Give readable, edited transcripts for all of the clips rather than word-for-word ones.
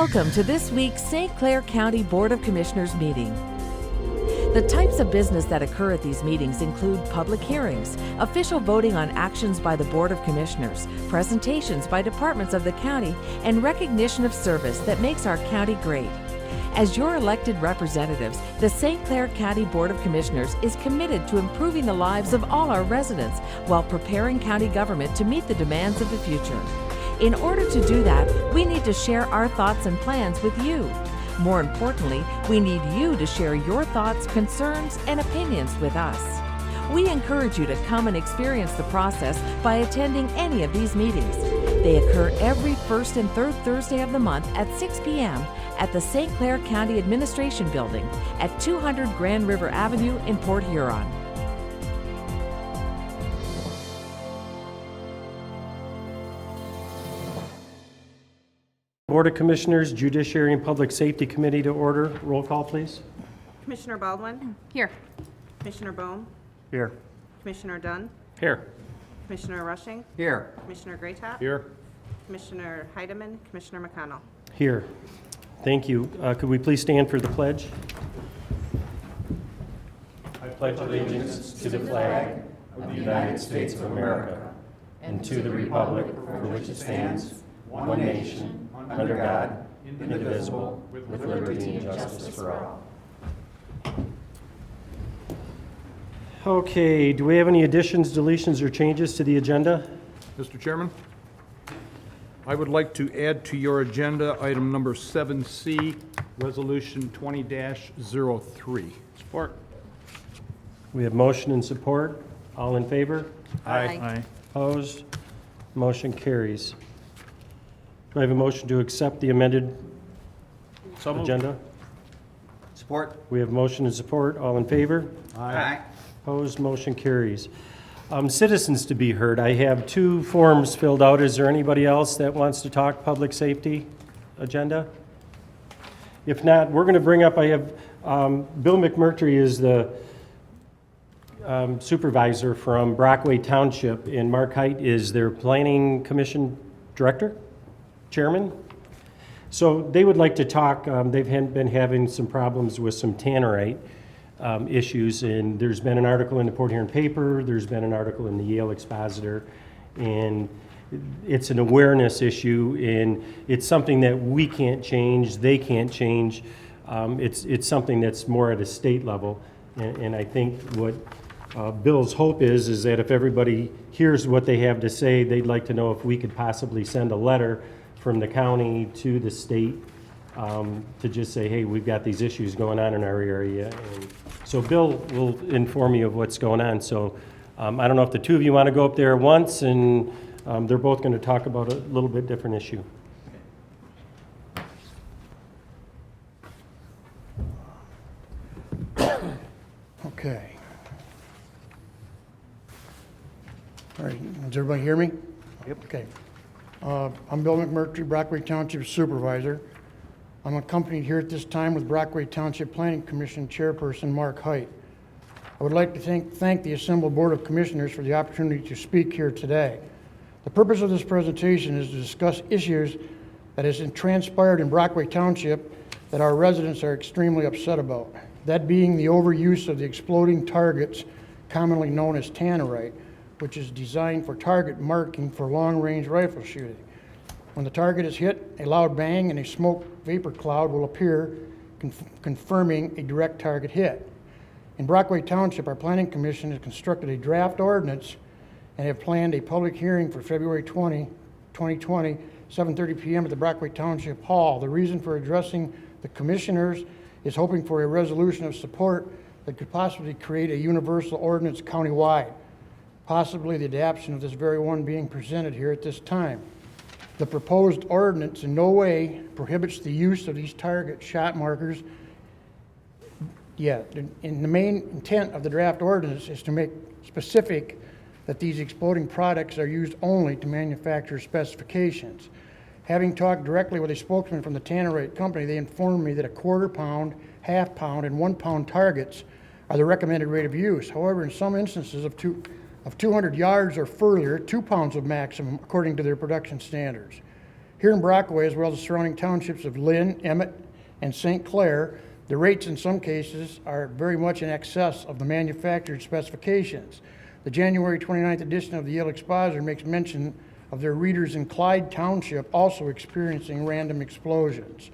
Welcome to this week's St. Clair County Board of Commissioners meeting. The types of business that occur at these meetings include public hearings, official voting on actions by the Board of Commissioners, presentations by departments of the county, and recognition of service that makes our county great. As your elected representatives, the St. Clair County Board of Commissioners is committed to improving the lives of all our residents while preparing county government to meet the demands of the future. In order to do that, we need to share our thoughts and plans with you. More importantly, we need you to share your thoughts, concerns, and opinions with us. We encourage you to come and experience the process by attending any of these meetings. They occur every first and third Thursday of the month at 6 p.m. at the St. Clair County Administration Building at 200 Grand River Avenue in Port Huron. Board of Commissioners, Judiciary and Public Safety Committee to order. Roll call, please. Commissioner Baldwin. Here. Commissioner Bohm. Here. Commissioner Dunn. Here. Commissioner Rushing. Here. Commissioner Graytop. Here. Commissioner Heidemann. Commissioner McConnell. Here. Thank you. Could we please stand for the pledge? I pledge allegiance to the flag of the United States of America and to the republic for which it stands, one nation, under God, indivisible, with liberty and justice for all. Okay, do we have any additions, deletions, or changes to the agenda? Mr. Chairman, I would like to add to your agenda item number 7C, Resolution 20-03. Support. We have motion and support. All in favor? Aye. Opposed? Motion carries. Do I have a motion to accept the amended agenda? Support. We have motion and support. All in favor? Aye. Opposed? Motion carries. Citizens to be heard. I have 2 forms filled out. Is there anybody else that wants to talk public safety agenda? If not, we're going to bring up, I have Bill McMurtry is the supervisor from Brockway Township, and Mark Height is their Planning Commission Director, Chairman. So they would like to talk. They've been having some problems with some tannerite issues, and there's been an article in the Port Huron paper, there's been an article in the Yale Expositor, and it's an awareness issue, and it's something that we can't change, they can't change. It's something that's more at a state level, and I think what Bill's hope is that if everybody hears what they have to say, they'd like to know if we could possibly send a letter from the county to the state to just say, hey, we've got these issues going on in our area. And so Bill will inform you of what's going on. So I don't know if the 2 of you want to go up there at once, and they're both going to talk about a little bit different issue. Okay. All right, does everybody hear me? Yep. Okay. I'm Bill McMurtry, Brockway Township Supervisor. I'm accompanied here at this time with Brockway Township Planning Commission Chairperson Mark Height. I would like to thank the assembled Board of Commissioners for the opportunity to speak here today. The purpose of this presentation is to discuss issues that has transpired in Brockway Township that our residents are extremely upset about. That being the overuse of the exploding targets, commonly known as tannerite, which is designed for target marking for long-range rifle shooting. When the target is hit, a loud bang and a smoke vapor cloud will appear, confirming a direct target hit. In Brockway Township, our Planning Commission has constructed a draft ordinance and have planned a public hearing for February 20, 2020, 7:30 p.m. at the Brockway Township Hall. The reason for addressing the commissioners is hoping for a resolution of support that could possibly create a universal ordinance countywide, possibly the adoption of this very one being presented here at this time. The proposed ordinance in no way prohibits the use of these target shot markers. And the main intent of the draft ordinance is to make specific that these exploding products are used only to manufacture specifications. Having talked directly with a spokesman from the tannerite company, they informed me that a quarter-pound, half-pound, and 1-pound targets are the recommended rate of use. However, in some instances of 200 yards or further, 2 pounds of maximum according to their production standards. Here in Brockway, as well as the surrounding townships of Lynn, Emmett, and St. Clair, the rates in some cases are very much in excess of the manufacturer's specifications. The January 29th edition of the Yale Expositor makes mention of their readers in Clyde Township also experiencing random explosions.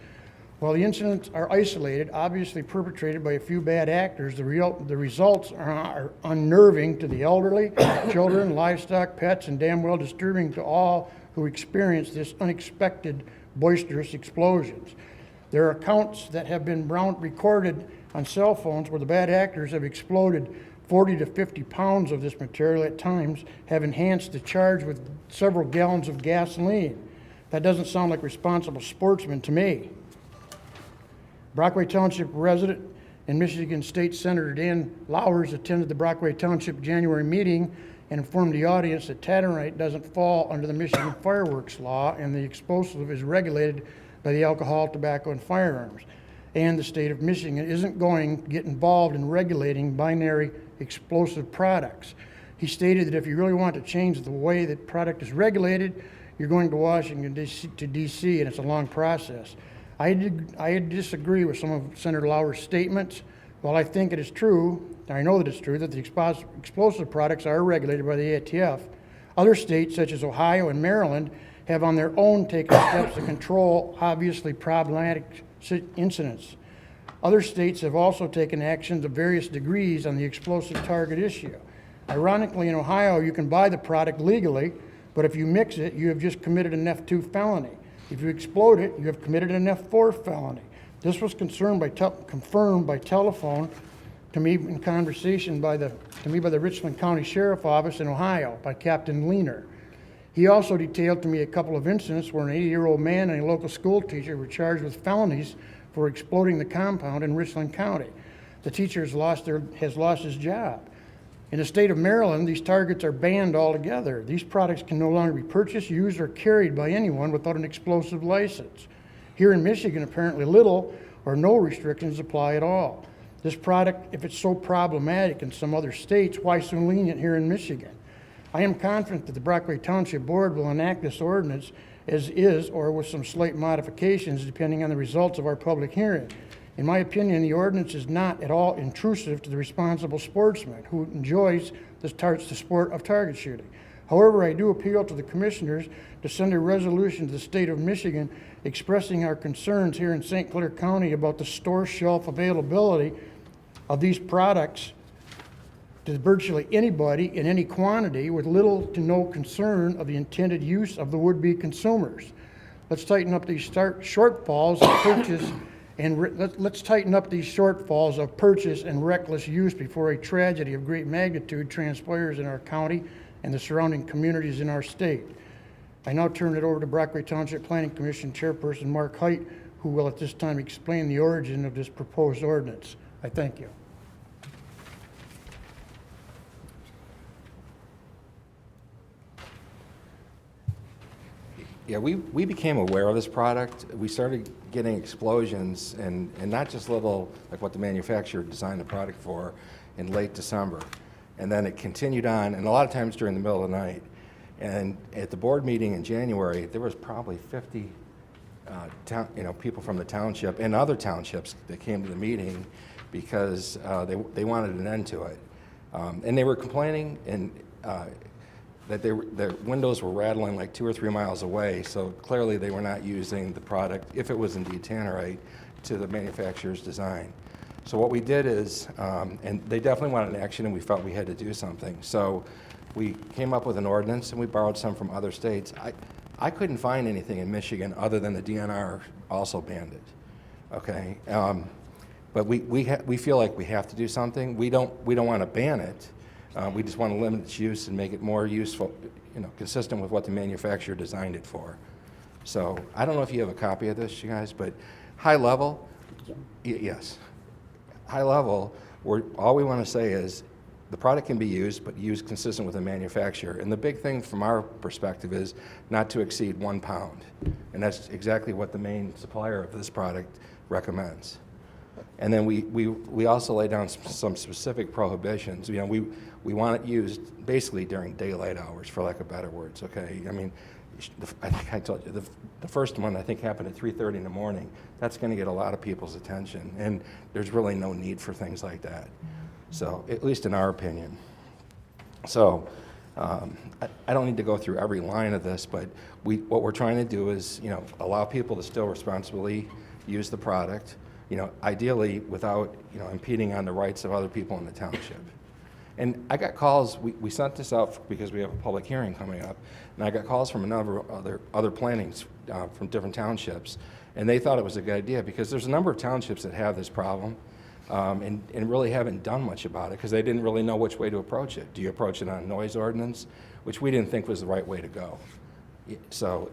While the incidents are isolated, obviously perpetrated by a few bad actors, the results are unnerving to the elderly, children, livestock, pets, and damn well disturbing to all who experience this unexpected boisterous explosions. There are accounts that have been recorded on cell phones where the bad actors have exploded 40 to 50 pounds of this material at times, have enhanced the charge with several gallons of gasoline. That doesn't sound like responsible sportsmen to me. Brockway Township resident and Michigan State Senator Dan Lowers attended the Brockway Township January meeting and informed the audience that Tannerite doesn't fall under the Michigan fireworks law and the explosive is regulated by the Alcohol, Tobacco, and Firearms. And the state of Michigan isn't going to get involved in regulating binary explosive products. He stated that if you really want to change the way that product is regulated, you're going to Washington to D.C., and it's a long process. I disagree with some of Senator Lauer's statements. While I think it is true, and I know that it's true, that the explosive products are regulated by the ATF, other states such as Ohio and Maryland have on their own taken steps to control obviously problematic incidents. Other states have also taken actions of various degrees on the explosive target issue. Ironically, in Ohio, you can buy the product legally, but if you mix it, you have just committed an F2 felony. If you explode it, you have committed an F4 felony. This was confirmed by telephone to me in conversation by the Richland County Sheriff Office in Ohio by Captain Leaner. He also detailed to me a couple of incidents where an 80-year-old man and a local school teacher were charged with felonies for exploding the compound in Richland County. The teacher has lost his job. In the state of Maryland, these targets are banned altogether. These products can no longer be purchased, used, or carried by anyone without an explosive license. Here in Michigan, apparently little or no restrictions apply at all. This product, if it's so problematic in some other states, why so lenient here in Michigan? I am confident that the Brockway Township Board will enact this ordinance as is or with some slight modifications depending on the results of our public hearing. In my opinion, the ordinance is not at all intrusive to the responsible sportsman who enjoys the sport of target shooting. However, I do appeal to the commissioners to send a resolution to the state of Michigan expressing our concerns here in St. Clair County about the store shelf availability of these products to virtually anybody in any quantity with little to no concern of the intended use of the would-be consumers. Let's tighten up these shortfalls of purchase let's tighten up these shortfalls of purchase and reckless use before a tragedy of great magnitude transpires in our county and the surrounding communities in our state. I now turn it over to Brockway Township Planning Commission Chairperson Mark Height, who will at this time explain the origin of this proposed ordinance. I thank you. Yeah, we became aware of this product. We started getting explosions, and not just little, like what the manufacturer designed the product for, in late December. And then it continued on, and a lot of times during the middle of the night. And at the board meeting in January, there was probably 50 people from the township and other townships that came to the meeting because they wanted an end to it. And they were complaining that their windows were rattling like 2 or 3 miles away, so clearly they were not using the product, if it was indeed Tannerite, to the manufacturer's design. So what we did is, and they definitely wanted an action and we felt we had to do something. So we came up with an ordinance and we borrowed some from other states. I couldn't find anything in Michigan other than the DNR also banned it, okay? But we feel like we have to do something. We don't want to ban it. We just want to limit its use and make it more useful, consistent with what the manufacturer designed it for. So I don't know if you have a copy of this, you guys, but high level, yes. High level, all we want to say is the product can be used, but used consistent with the manufacturer. And the big thing from our perspective is not to exceed 1 pound. And that's exactly what the main supplier of this product recommends. And then we also lay down some specific prohibitions. We want it used basically during daylight hours, for lack of better words, okay? I mean, I think I told you, the first one I think happened at 3:30 in the morning. That's going to get a lot of people's attention, and there's really no need for things like that. So, at least in our opinion. So, I don't need to go through every line of this, but what we're trying to do is, allow people to still responsibly use the product, ideally without, impeding on the rights of other people in the township. And I got calls, we sent this out because we have a public hearing coming up, and I got calls from a number of other plantings from different townships, and they thought it was a good idea because there's a number of townships that have this problem and really haven't done much about it because they didn't really know which way to approach it. Do you approach it on noise ordinance, which we didn't think was the right way to go. So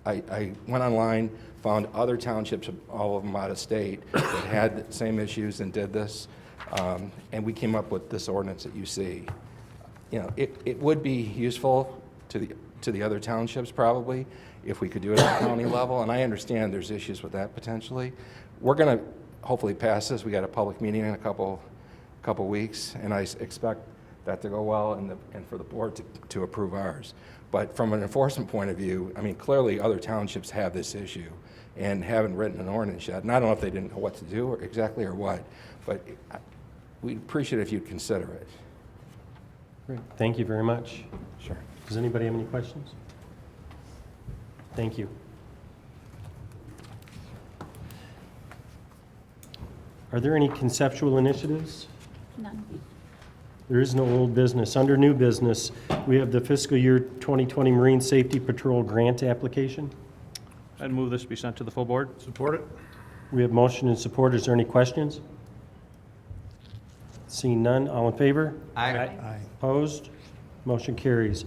I went online, found other townships, all of them out of state, that had the same issues and did this. And we came up with this ordinance that you see. It would be useful to the other townships probably if we could do it at the county level, and I understand there's issues with that potentially. We're going to hopefully pass this. We got a public meeting in a couple weeks, and I expect that to go well and for the board to approve ours. But from an enforcement point of view, I mean, clearly other townships have this issue and haven't written an ordinance yet. And I don't know if they didn't know what to do or exactly or what, but we'd appreciate it if you'd consider it. Great. Thank you very much. Sure. Does anybody have any questions? Thank you. Are there any conceptual initiatives? None. There is no old business. Under new business, we have the fiscal year 2020 Marine Safety Patrol grant application. I'd move this be sent to the full board. Support it? We have motion and support. Is there any questions? Seeing none, all in favor? Aye. Opposed? Motion carries.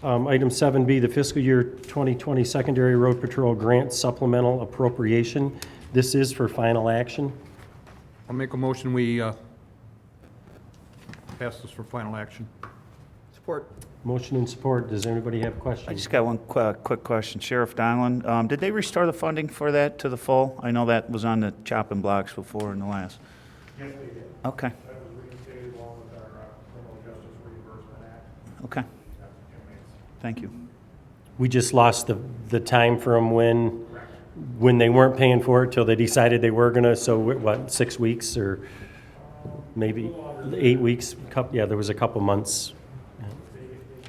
Item 7B, the fiscal year 2020 Secondary Road Patrol Grant Supplemental Appropriation. This is for final action. I'll make a motion, we pass this for final action. Support. Motion and support. Does anybody have I questions? just got one quick question. Sheriff Donlin, did they restore the funding for that to the full? I know that was on the chopping blocks before in the last. Yes, they did. Okay, That was reinstated along with our Criminal Justice Reimbursement Act. okay. Thank you. We just lost the time from when they weren't paying for it till they decided they were gonna, so what, 6 weeks or maybe 8 weeks? Yeah, there was a couple months. They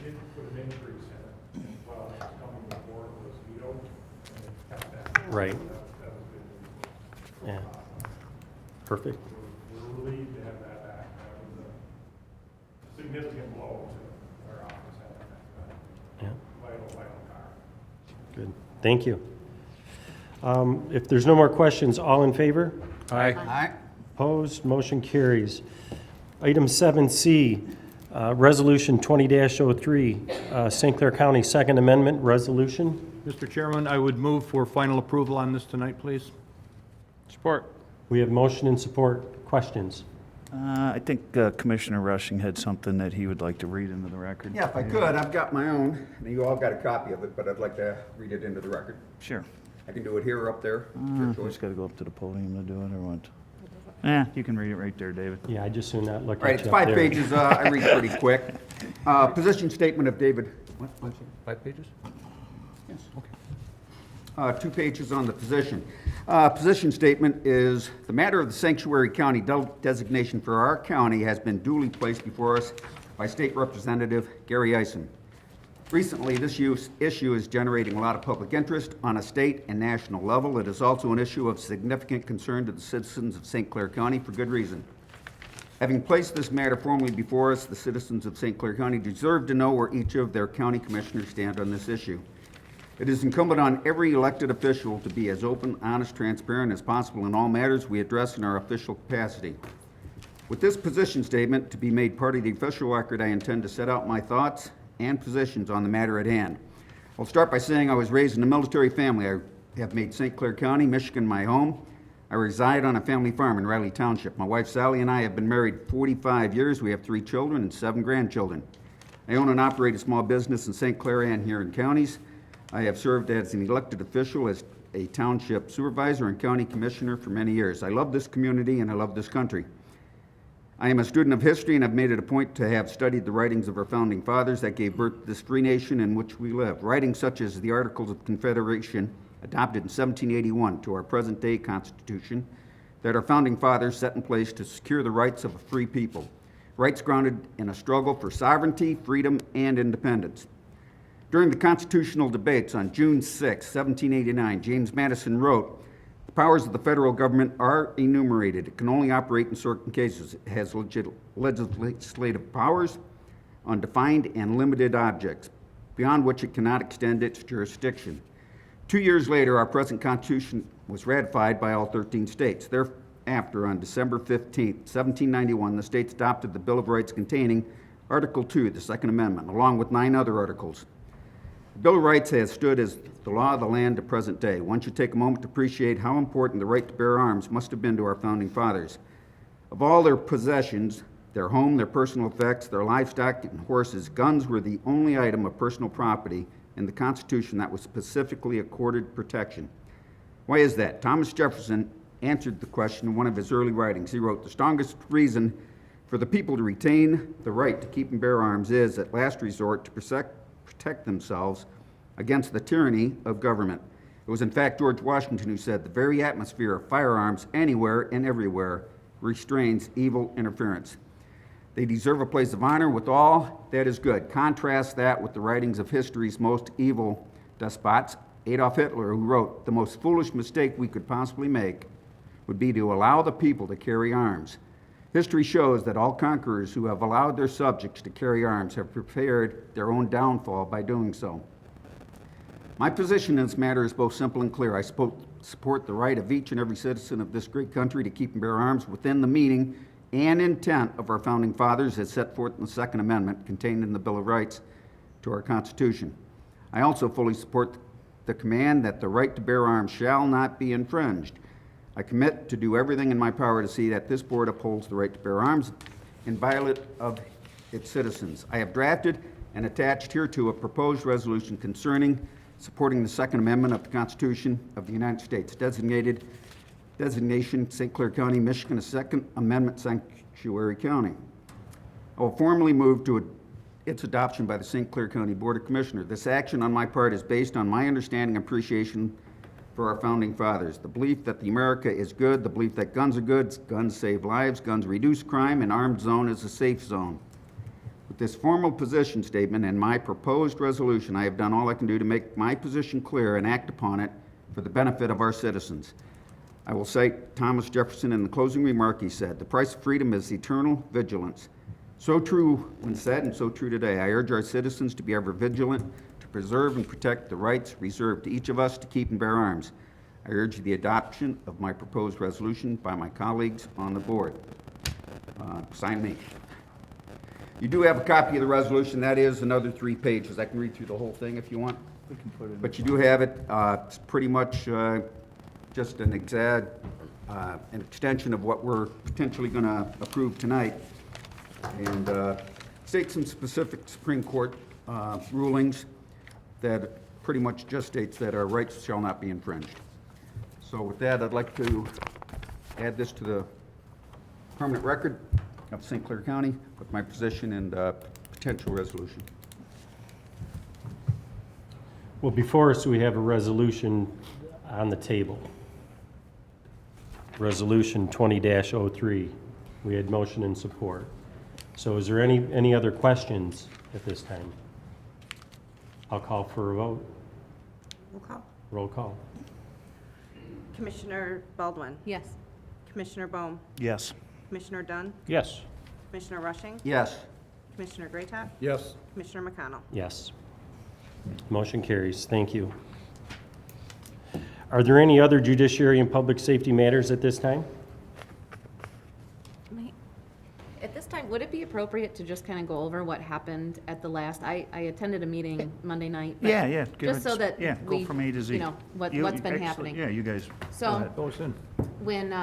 did put an increase in it while it was coming before it was vetoed, and it kept that. Right. That was good news. Yeah. Perfect. We're relieved to have that back. That was a significant blow to our office having that Yeah, vital car. good. Thank you. If there's no more questions, all in favor? Aye. Opposed? Motion carries. Item 7C, Resolution 20-03, St. Clair County Second Amendment Resolution. Mr. Chairman, I would move for final approval on this tonight, please. Support. We have motion and support. Questions? I think Commissioner Rushing had something that he would like to read into the record. Yeah, if I could, I've got my own, and you all got a copy of it, but I'd like to read it into the record. Sure. I can do it here or up there, your We choice. just got to go up to the podium to do it, or what? Yeah, you can read it right there, David. Yeah, I just soon not look All right, at it's you up 5 there. pages, I read pretty quick. Position statement of David, what, 5 pages? yes, okay. 2 pages on the position. Position statement is, the matter of the sanctuary county designation for our county has been duly placed before us by State Representative Gary Eisen. Recently, this issue is generating a lot of public interest on a state and national level. It is also an issue of significant concern to the citizens of St. Clair County for good reason. Having placed this matter formally before us, the citizens of St. Clair County deserve to know where each of their county commissioners stand on this issue. It is incumbent on every elected official to be as open, honest, transparent as possible in all matters we address in our official capacity. With this position statement to be made part of the official record, I intend to set out my thoughts and positions on the matter at hand. I'll start by saying I was raised in a military family. I have made St. Clair County, Michigan my home. I reside on a family farm in Riley Township. My wife Sally and I have been married 45 years. We have 3 children and 7 grandchildren. I own and operate a small business in St. Clair and Huron counties. I have served as an elected official, as a township supervisor and county commissioner for many years. I love this community and I love this country. I am a student of history and have made it a point to have studied the writings of our founding fathers that gave birth to this free nation in which we live. Writings such as the Articles of Confederation, adopted in 1781, to our present-day Constitution, that our founding fathers set in place to secure the rights of a free people. Rights grounded in a struggle for sovereignty, freedom, and independence. During the constitutional debates on June 6, 1789, James Madison wrote, "The powers of the federal government are enumerated. It can only operate in certain cases. It has legislative powers, undefined and limited objects, beyond which it cannot extend its jurisdiction." 2 years later, our present Constitution was ratified by all 13 states. Thereafter, on December 15, 1791, the states adopted the Bill of Rights containing Article 2, the Second Amendment, along with 9 other articles. The Bill of Rights has stood as the law of the land to present day. One should take a moment to appreciate how important the right to bear arms must have been to our founding fathers. Of all their possessions, their home, their personal effects, their livestock and horses, guns were the only item of personal property in the Constitution that was specifically accorded protection. Why is that? Thomas Jefferson answered the question in one of his early writings. He wrote, "The strongest reason for the people to retain the right to keep and bear arms is, at last resort, to protect themselves against the tyranny of government." It was in fact George Washington who said, "The very atmosphere of firearms anywhere and everywhere restrains evil interference." They deserve a place of honor with all that is good. Contrast that with the writings of history's most evil despots, Adolf Hitler, who wrote, "The most foolish mistake we could possibly make would be to allow the people to carry arms." History shows that all conquerors who have allowed their subjects to carry arms have prepared their own downfall by doing so. My position in this matter is both simple and clear. I support the right of each and every citizen of this great country to keep and bear arms within the meaning and intent of our founding fathers as set forth in the Second Amendment contained in the Bill of Rights to our Constitution. I also fully support the command that the right to bear arms shall not be infringed. I commit to do everything in my power to see that this board upholds the right to bear arms inviolate of its citizens. I have drafted and attached hereto a proposed resolution concerning supporting the Second Amendment of the Constitution of the United States, designation St. Clair County, Michigan, a Second Amendment sanctuary county. I will formally move to its adoption by the St. Clair County Board of Commissioners. This action on my part is based on my understanding and appreciation for our founding fathers. The belief that the America is good, the belief that guns are good, guns save lives, guns reduce crime, an armed zone is a safe zone. With this formal position statement and my proposed resolution, I have done all I can do to make my position clear and act upon it for the benefit of our citizens. I will cite Thomas Jefferson in the closing remark. He said, "The price of freedom is eternal vigilance." So true when said and so true today. I urge our citizens to be ever vigilant, to preserve and protect the rights reserved to each of us to keep and bear arms. I urge the adoption of my proposed resolution by my colleagues on the board. Sign me. You do have a copy of the resolution. That is another 3 pages. I can read through the whole thing if you want. We can put it in. But you do have it. It's pretty much just an extension of what we're potentially going to approve tonight, and states some specific Supreme Court rulings that pretty much just states that our rights shall not be infringed. So with that, I'd like to add this to the permanent record of St. Clair County with my position and potential resolution. Well, before us, we have a resolution on the table. Resolution 20-03. We had motion and support. So is there any other questions at this time? I'll call for a vote. Roll call. Roll call. Commissioner Baldwin. Yes. Commissioner Bohm. Yes. Commissioner Dunn. Yes. Commissioner Rushing. Yes. Commissioner Greatop. Yes. Commissioner McConnell. Yes. Motion carries. Thank you. Are there any other judiciary and public safety matters at this time? At this time, would it be appropriate to just kind of go over what happened at the last, I attended a meeting Monday night. but Yeah, yeah. give Just it- so that yeah, we, go from A to Z. you know, what's been actually- happening. Yeah, you guys. So Goes in. when,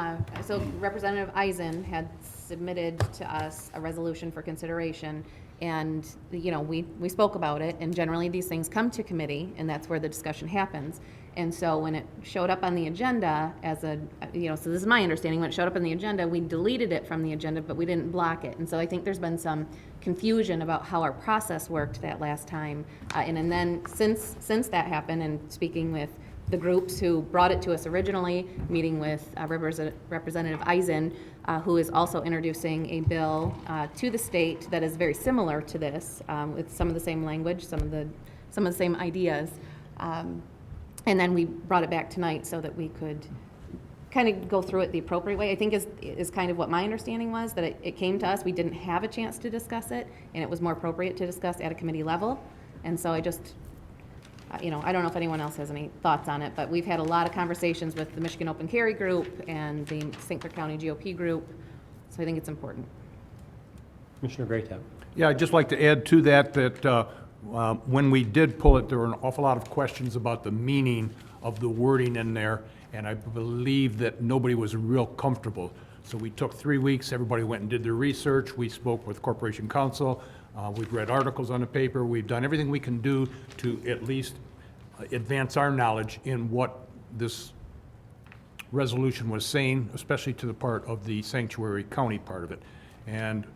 so Representative Eisen had submitted to us a resolution for consideration, And, we spoke about it, and generally these things come to committee, and that's where the discussion happens. And so when it showed up on the agenda as so this is my understanding, when it showed up on the agenda, we deleted it from the agenda, but we didn't block it. And so I think there's been some confusion about how our process worked that last time. And then since that happened, and speaking with the groups who brought it to us originally, meeting with Representative Eisen, who is also introducing a bill to the state that is very similar to this, with some of the same language, some of the same ideas. And then we brought it back tonight so that we could kind of go through it the appropriate way. I think is kind of what my understanding was, that it came to us, we didn't have a chance to discuss it, and it was more appropriate to discuss at a committee level. And so I just, I don't know if anyone else has any thoughts on it, but we've had a lot of conversations with the Michigan Open Carry Group and the St. Clair County GOP group, so I think it's important. Commissioner Greatop. Yeah, I'd just like to add to that, when we did pull it, there were an awful lot of questions about the meaning of the wording in there, and I believe that nobody was real comfortable. So we took 3 weeks, everybody went and did their research, we spoke with Corporation Counsel, we've read articles on the paper, we've done everything we can do to at least advance our knowledge in what this resolution was saying, especially to the part of the sanctuary county part of it. And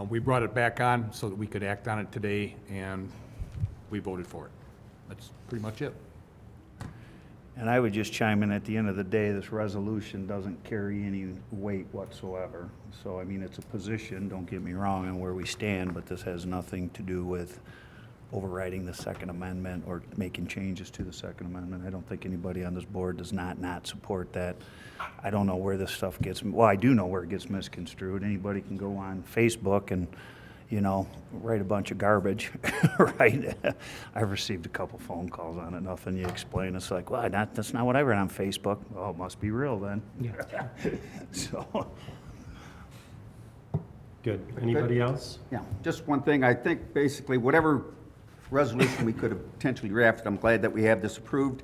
we brought it back on so that we could act on it today, and we voted for it. That's pretty much it. And I would just chime in, at the end of the day, this resolution doesn't carry any weight whatsoever. So, I mean, it's a position, don't get me wrong, on where we stand, but this has nothing to do with overriding the Second Amendment or making changes to the Second Amendment. I don't think anybody on this board does not support that. I don't know where this stuff gets, well, I do know where it gets misconstrued. Anybody can go on Facebook and, write a bunch of garbage, right? I've received a couple phone calls on it, nothing you explain. It's like, well, that's not what I read on Facebook. Well, it must be real then. Yeah. So. Good. Anybody else? Yeah, just one thing. I think basically whatever resolution we could have potentially drafted, I'm glad that we have this approved.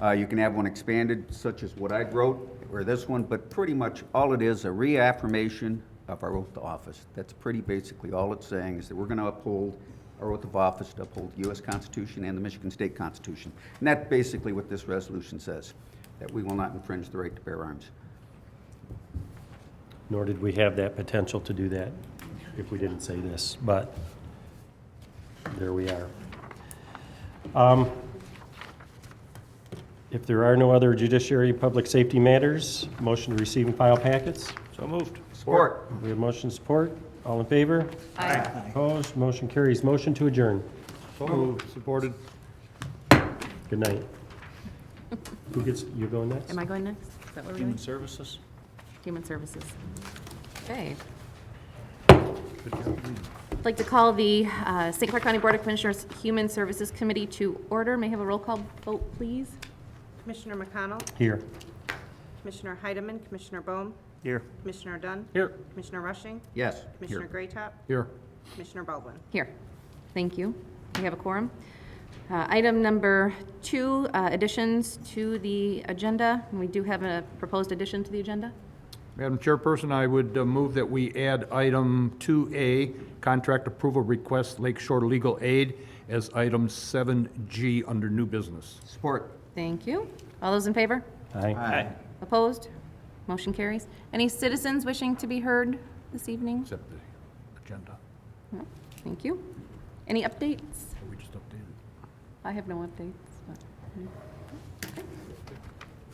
You can have one expanded, such as what I wrote, or this one, but pretty much all it is, a reaffirmation of our oath of office. That's pretty basically all it's saying, is that we're going to uphold our oath of office to uphold the U.S. Constitution and the Michigan State Constitution. And that's basically what this resolution says, that we will not infringe the right to bear arms. Nor did we have that potential to do that if we didn't say this, but there we are. If there are no other judiciary public safety matters, motion to receive and file packets. So moved. Support. We have motion support. All in favor? Aye. Opposed? Motion carries. Motion to adjourn. So moved. Supported. Good night. Who gets, you going next? Am I going next? Is that what we're doing? Human Services? Human Services. Okay. I'd like to call the St. Clair County Board of Commissioners Human Services Committee to order. May I have a roll call vote, please? Commissioner McConnell, Here. Commissioner Heidemann, Commissioner Bohm, Here. Commissioner Dunn, Here. Commissioner Rushing, Yes. Commissioner Greatop, Here. Commissioner Baldwin. Here. Thank you. We have a quorum. Item number 2, additions to the agenda. We do have a proposed addition to the agenda. Madam Chairperson, I would move that we add item 2A, contract approval request Lake Shore Legal Aid, as item 7G under new business. Support. Thank you. All those in favor? Aye. Opposed? Motion carries. Any citizens wishing to be heard this evening? Except the agenda. No. Thank you. Any updates? We just updated. I have no updates. Okay.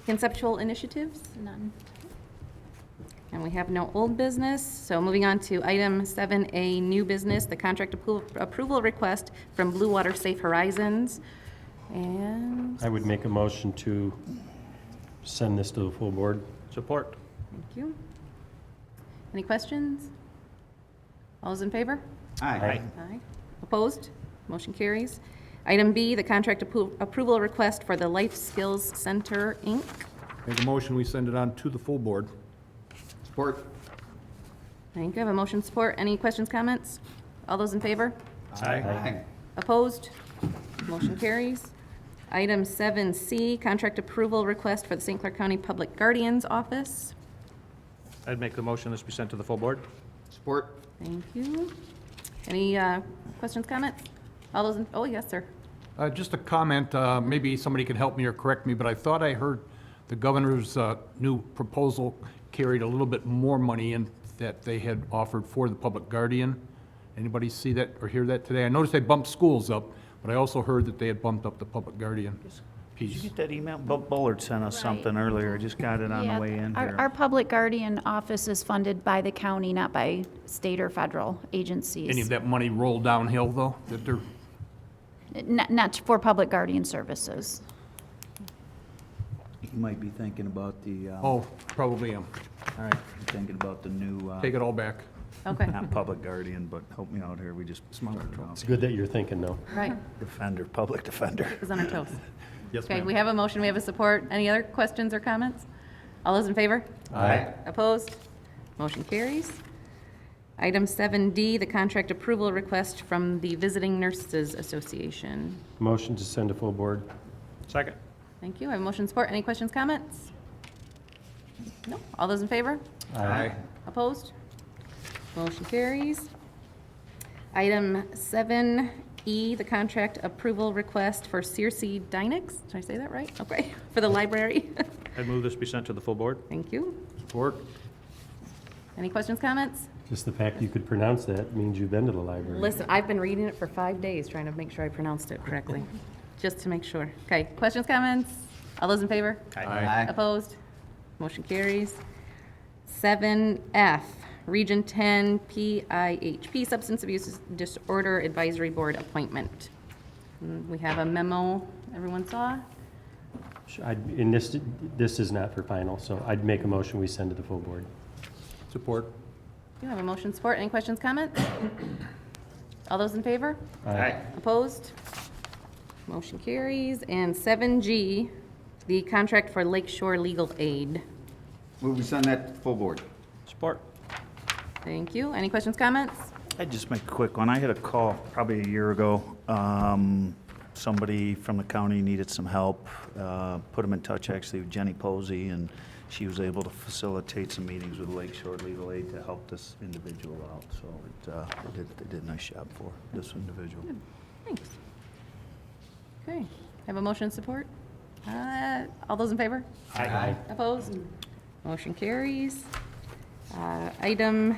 Conceptual initiatives? None. And we have no old business, so moving on to item 7A, new business, the contract approval request from Blue Water Safe Horizons. And, I would make a motion to send this to the full board. Support. thank you. Any questions? All those in favor? Aye. Aye. Opposed? Motion carries. Item B, the contract approval request for the Life Skills Center, Inc. Make a motion, we send it on to the full board. Support. Thank you. I have a motion support. Any questions, comments? All those in favor? Aye. Opposed? Motion carries. Item 7C, contract approval request for the St. Clair County Public Guardian's Office. I'd make the motion this be sent to the full board. Support. Thank you. Any questions, comments? All those, oh, yes, sir. Just a comment, maybe somebody can help me or correct me, but I thought I heard the governor's new proposal carried a little bit more money in that they had offered for the public guardian. Anybody see that or hear that today? I noticed they bumped schools up, but I also heard that they had bumped up the public guardian Did you piece. get that email? Bullard sent us something earlier. I just got it on the way in Our here. public guardian office is funded by the county, not by state or federal agencies. Any of that money roll downhill, though, that they're, Not for public guardian services. You might be thinking about the, oh, probably am. All right, thinking about the new, take it all back. Okay, not public guardian, but help me out here. We just started It's off. good that you're thinking, though. right. Defender, public defender. Is on our toes. Yes, Okay, ma'am. we have a motion, we have a support. Any other questions or comments? All those in favor? Aye. Opposed? Motion carries. Item 7D, the contract approval request from the Visiting Nurses Association. Motion to send to full board. Second. Thank you. I have motion support. Any questions, comments? No. All those in favor? Aye. Opposed? Motion carries. Item 7E, the contract approval request for Circe Dynex. Did I say that right? Okay, for the library. I'd move this be sent to the full board. Thank you. Support. Any questions, comments? Just the fact you could pronounce that means you've been to the library. Listen, I've been reading it for 5 days, trying to make sure I pronounced it correctly, just to make sure. Okay, questions, comments? All those in favor? Aye. Opposed? Motion carries. 7F, Region 10 PIHP Substance Abuse Disorder Advisory Board appointment. We have a memo everyone saw. And this is not for final, so I'd make a motion we send to the full board. Support. You have a motion support. Any questions, comments? All those in favor? Aye. Opposed? Motion carries. And 7G, the contract for Lakeshore Legal Aid. Move we send that to full board. Support. Thank you. Any questions, comments? I'd just make a quick one. I had a call probably a year ago. Somebody from the county needed some help. Put them in touch actually with Jenny Posey, and she was able to facilitate some meetings with Lakeshore Legal Aid to help this individual out. So they did a nice job for this individual. Thanks. Okay. Have a motion support? All those in favor? Aye. Opposed? Motion carries. Item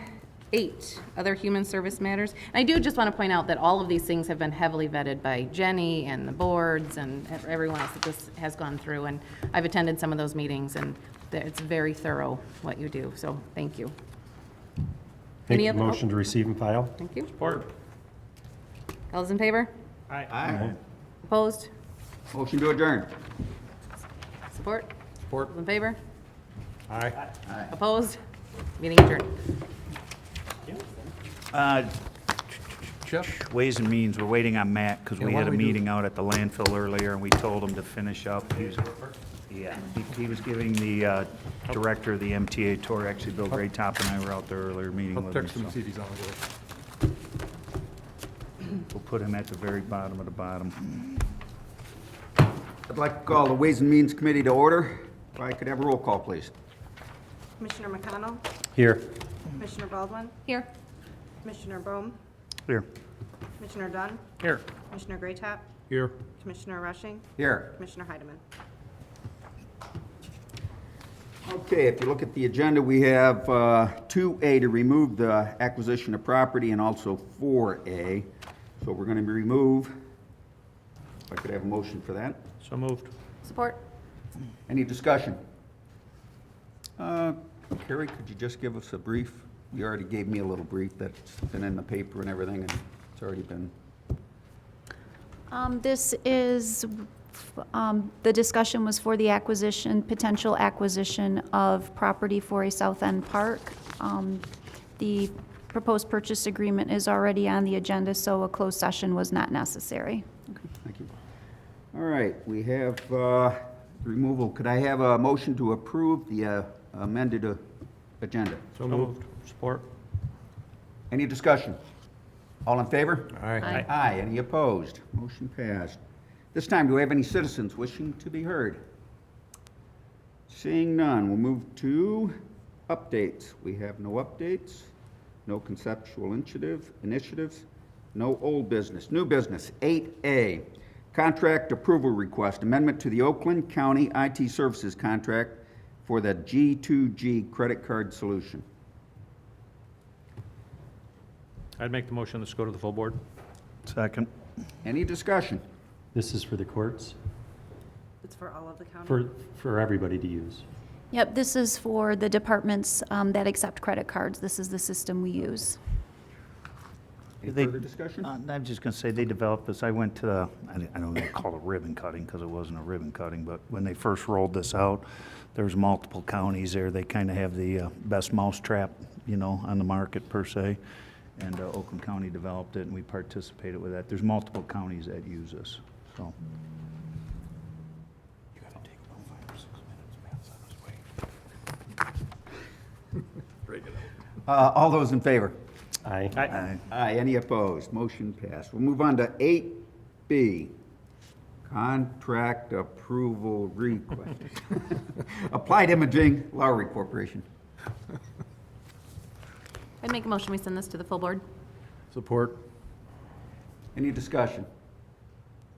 8, other human service matters. And I do just want to point out that all of these things have been heavily vetted by Jenny and the boards and everyone else that this has gone through. And I've attended some of those meetings, and it's very thorough what you do, so thank you. Make Any a other- motion to receive and file. Thank you. Support. All those in favor? Aye. Opposed? Motion to adjourn. Support? Support. All those in favor? Aye. Opposed? Meeting adjourned. Jeff? Ways and Means, we're waiting on Matt because Yeah, we why had a don't we do- meeting out at the landfill earlier and we told him to finish up. He was giving the director of the MTA tour, actually Bill Graytop and I were out there earlier meeting I'll with text him him. and So see if he's on the way. we'll put him at the very bottom of the bottom. I'd like to call the Ways and Means Committee to order. If I could have a roll call, please. Commissioner McConnell, Here. Commissioner Baldwin, Here. Commissioner Bohm, Here. Commissioner Dunn, Here. Commissioner Graytop, Here. Commissioner Rushing, Here. Commissioner Heidemann. Okay, if you look at the agenda, we have 2A to remove the acquisition of property and also 4A. So we're going to remove, if I could have a motion for that. So moved. Support? Any discussion? Carrie, could you just give us a brief? You already gave me a little brief that's been in the paper and everything, and it's already been, This is, the discussion was for the acquisition, potential acquisition of property for a South End park. The proposed purchase agreement is already on the agenda, so a closed session was not necessary. thank you. All right, we have removal. Could I have a motion to approve the amended agenda? So moved. Support. Any discussion? All in favor? Aye. Aye. Any opposed? Motion passed. This time, do we have any citizens wishing to be heard? Seeing none, we'll move to updates. We have no updates, no conceptual initiatives. No old business. New business, 8A, contract approval request, amendment to the Oakland County IT Services contract for the G2G credit card solution. I'd make the motion, this go to the full board. Second. Any discussion? This is for the courts, It's for all of the county. for everybody to use. Yep, this is for the departments that accept credit cards. This is the system we use. Any They- further discussion? I'm just gonna say, they developed this, I went to, I don't know, call it ribbon cutting, because it wasn't a ribbon cutting, but when they first rolled this out, there's multiple counties there, they kind of have the best mousetrap, on the market per se, and Oakland County developed it, and we participated with that. There's multiple counties that use this, so. You gotta take about 5 or 6 minutes, Matt's on his way. Very good. All those in favor? Aye. Aye. Aye. Any opposed? Motion passed. We'll move on to 8B, contract approval request. Applied Imaging, Lowry Corporation. I'd make a motion, we send this to the full board. Support. Any discussion?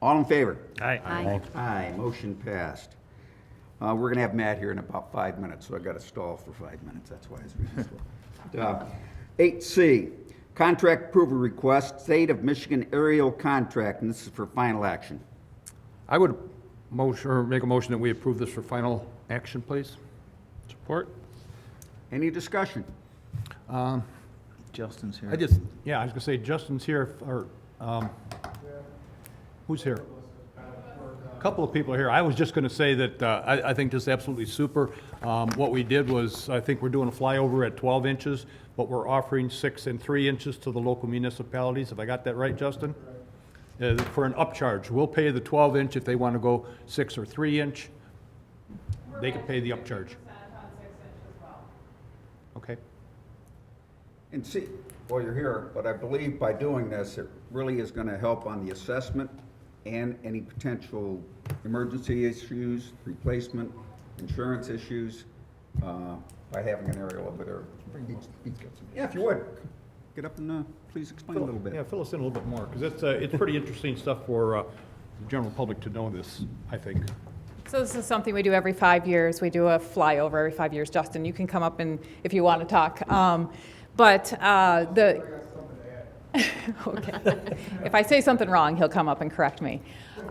All in favor? Aye. Aye. Aye, motion passed. We're going to have Matt here in about 5 minutes, so I got to stall for 5 minutes. That's why it's really slow. 8C, contract approval request, State of Michigan aerial contract, and this is for final action. I would make a motion that we approve this for final action, please. Support. Any discussion? Justin's here. I was gonna say Justin's here, or, who's here? A couple of people are here. I was just gonna say that, I think this is absolutely super. What we did was, I think we're doing a flyover at 12 inches, but we're offering 6 and 3 inches to the local municipalities. Have I got that right, Justin? For an upcharge. We'll pay the 12-inch if they want to go 6 or 3 inch. They can pay the upcharge. Okay. And see, well, you're here, but I believe by doing this, it really is going to help on the assessment and any potential emergency issues, replacement, insurance issues, by having an aerial over there. Yeah, if you would, get up and please explain a little bit. Yeah, fill us in a little bit more, because it's pretty interesting stuff for the general public to know this, I think. So this is something we do every 5 years. We do a flyover every 5 years. Justin, you can come up and if you want to talk. Okay. If I say something wrong, he'll come up and correct me.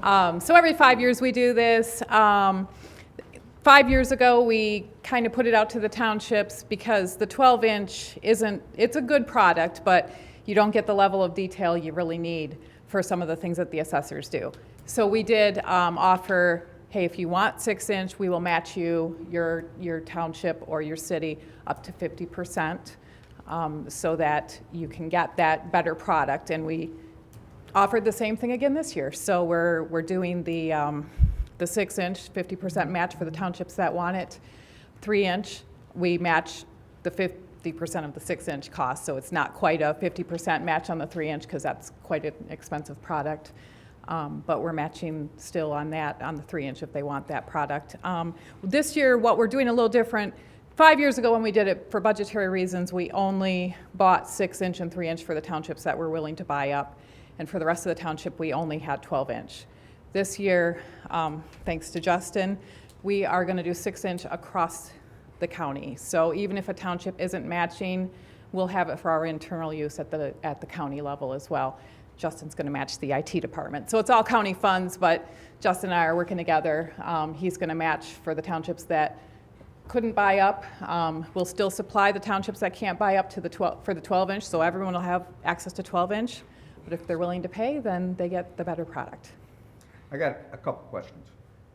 So every 5 years we do this. 5 years ago, we kind of put it out to the townships because the 12-inch it's a good product, but you don't get the level of detail you really need for some of the things that the assessors do. So we did offer, hey, if you want 6-inch, we will match you, your township or your city, up to 50%, so that you can get that better product. And we offered the same thing again this year. So we're doing the 6-inch, 50% match for the townships that want it. 3-inch, we match the 50% of the 6-inch cost, so it's not quite a 50% match on the 3-inch because that's quite an expensive product. But we're matching still on that, on the 3-inch if they want that product. This year, what we're doing a little different. 5 years ago when we did it, for budgetary reasons, we only bought 6-inch and 3-inch for the townships that were willing to buy up. And for the rest of the township, we only had 12-inch. This year, thanks to Justin, we are going to do 6-inch across the county. So even if a township isn't matching, we'll have it for our internal use at the county level as well. Justin's going to match the IT department. So it's all county funds, but Justin and I are working together. He's going to match for the townships that couldn't buy up. We'll still supply the townships that can't buy up to for the 12-inch, so everyone will have access to 12-inch. But if they're willing to pay, then they get the better product. I got a couple questions.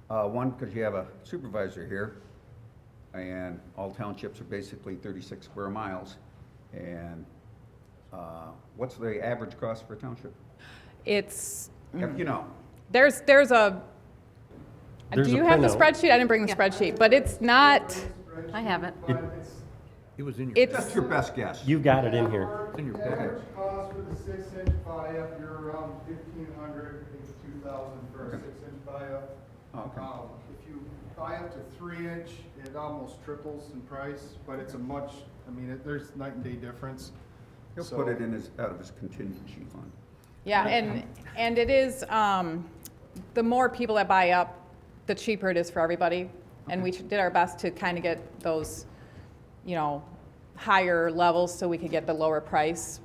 One, because you have a supervisor here, and all townships are basically 36 square miles. And what's the average cost for a township? It's, You know. there's a, There's do a you have the printout. spreadsheet? I didn't bring the spreadsheet, but it's not, I have it. It was in your. it's, That's your best guess. You've got it in here. It's in your Average cost for the 6-inch buy-up, you're around $1,500, maybe $2,000 for a 6-inch buy-up. Okay. If you buy up to 3-inch, it almost triples in price, but it's a much, there's night and day difference. He'll So- put it in out of his contingency fund. Yeah, and it is, the more people that buy up, the cheaper it is for everybody. And we did our best to kind of get those, higher levels so we could get the lower price.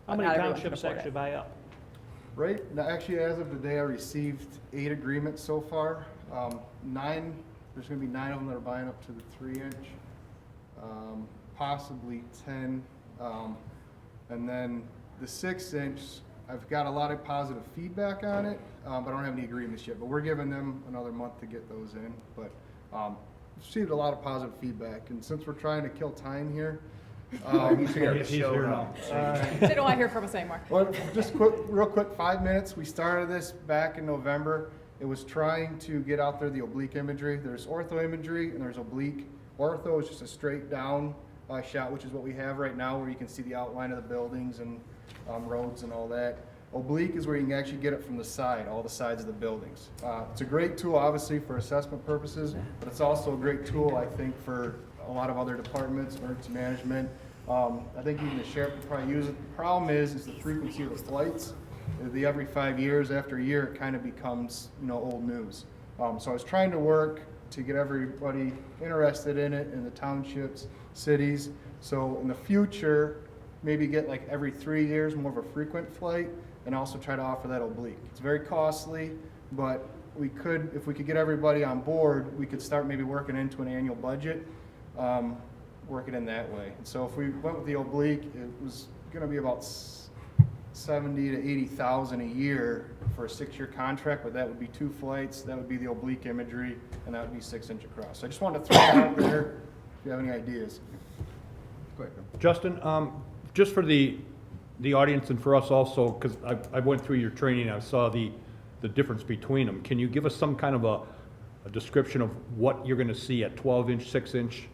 How but many not everyone can townships afford it. actually buy up? Right, now, actually, as of today, I received 8 agreements so far. 9, there's gonna be 9 of them that are buying up to the 3-inch, possibly 10. And then the 6-inch, I've got a lot of positive feedback on it, but I don't have any agreements yet. But we're giving them another month to get those in. But received a lot of positive feedback, and since we're trying to kill time here, He's here now. They don't want to hear from us anymore. well, just real quick, 5 minutes. We started this back in November. It was trying to get out there the oblique imagery. There's ortho imagery and there's oblique. Ortho is just a straight down shot, which is what we have right now, where you can see the outline of the buildings and roads and all that. Oblique is where you can actually get it from the side, all the sides of the buildings. It's a great tool, obviously, for assessment purposes, but it's also a great tool, I think, for a lot of other departments, emergency management. I think even the sheriff would probably use it. The problem is the frequency of the flights. The every 5 years, after a year, it kind of becomes, old news. So I was trying to work to get everybody interested in it in the townships, cities. So in the future, maybe get like every 3 years, more of a frequent flight, and also try to offer that oblique. It's very costly, but we could, if we could get everybody on board, we could start maybe working into an annual budget, work it in that way. And so if we went with the oblique, it was gonna be about 70 to 80,000 a year for a 6-year contract, but that would be 2 flights, that would be the oblique imagery, and that would be 6-inch across. So I just wanted to throw that out there, if you have any ideas. Go ahead, Bill. Justin, just for the audience and for us also, because I went through your training, I saw the difference between them. Can you give us some kind of a description of what you're gonna see at 12-inch, 6-inch,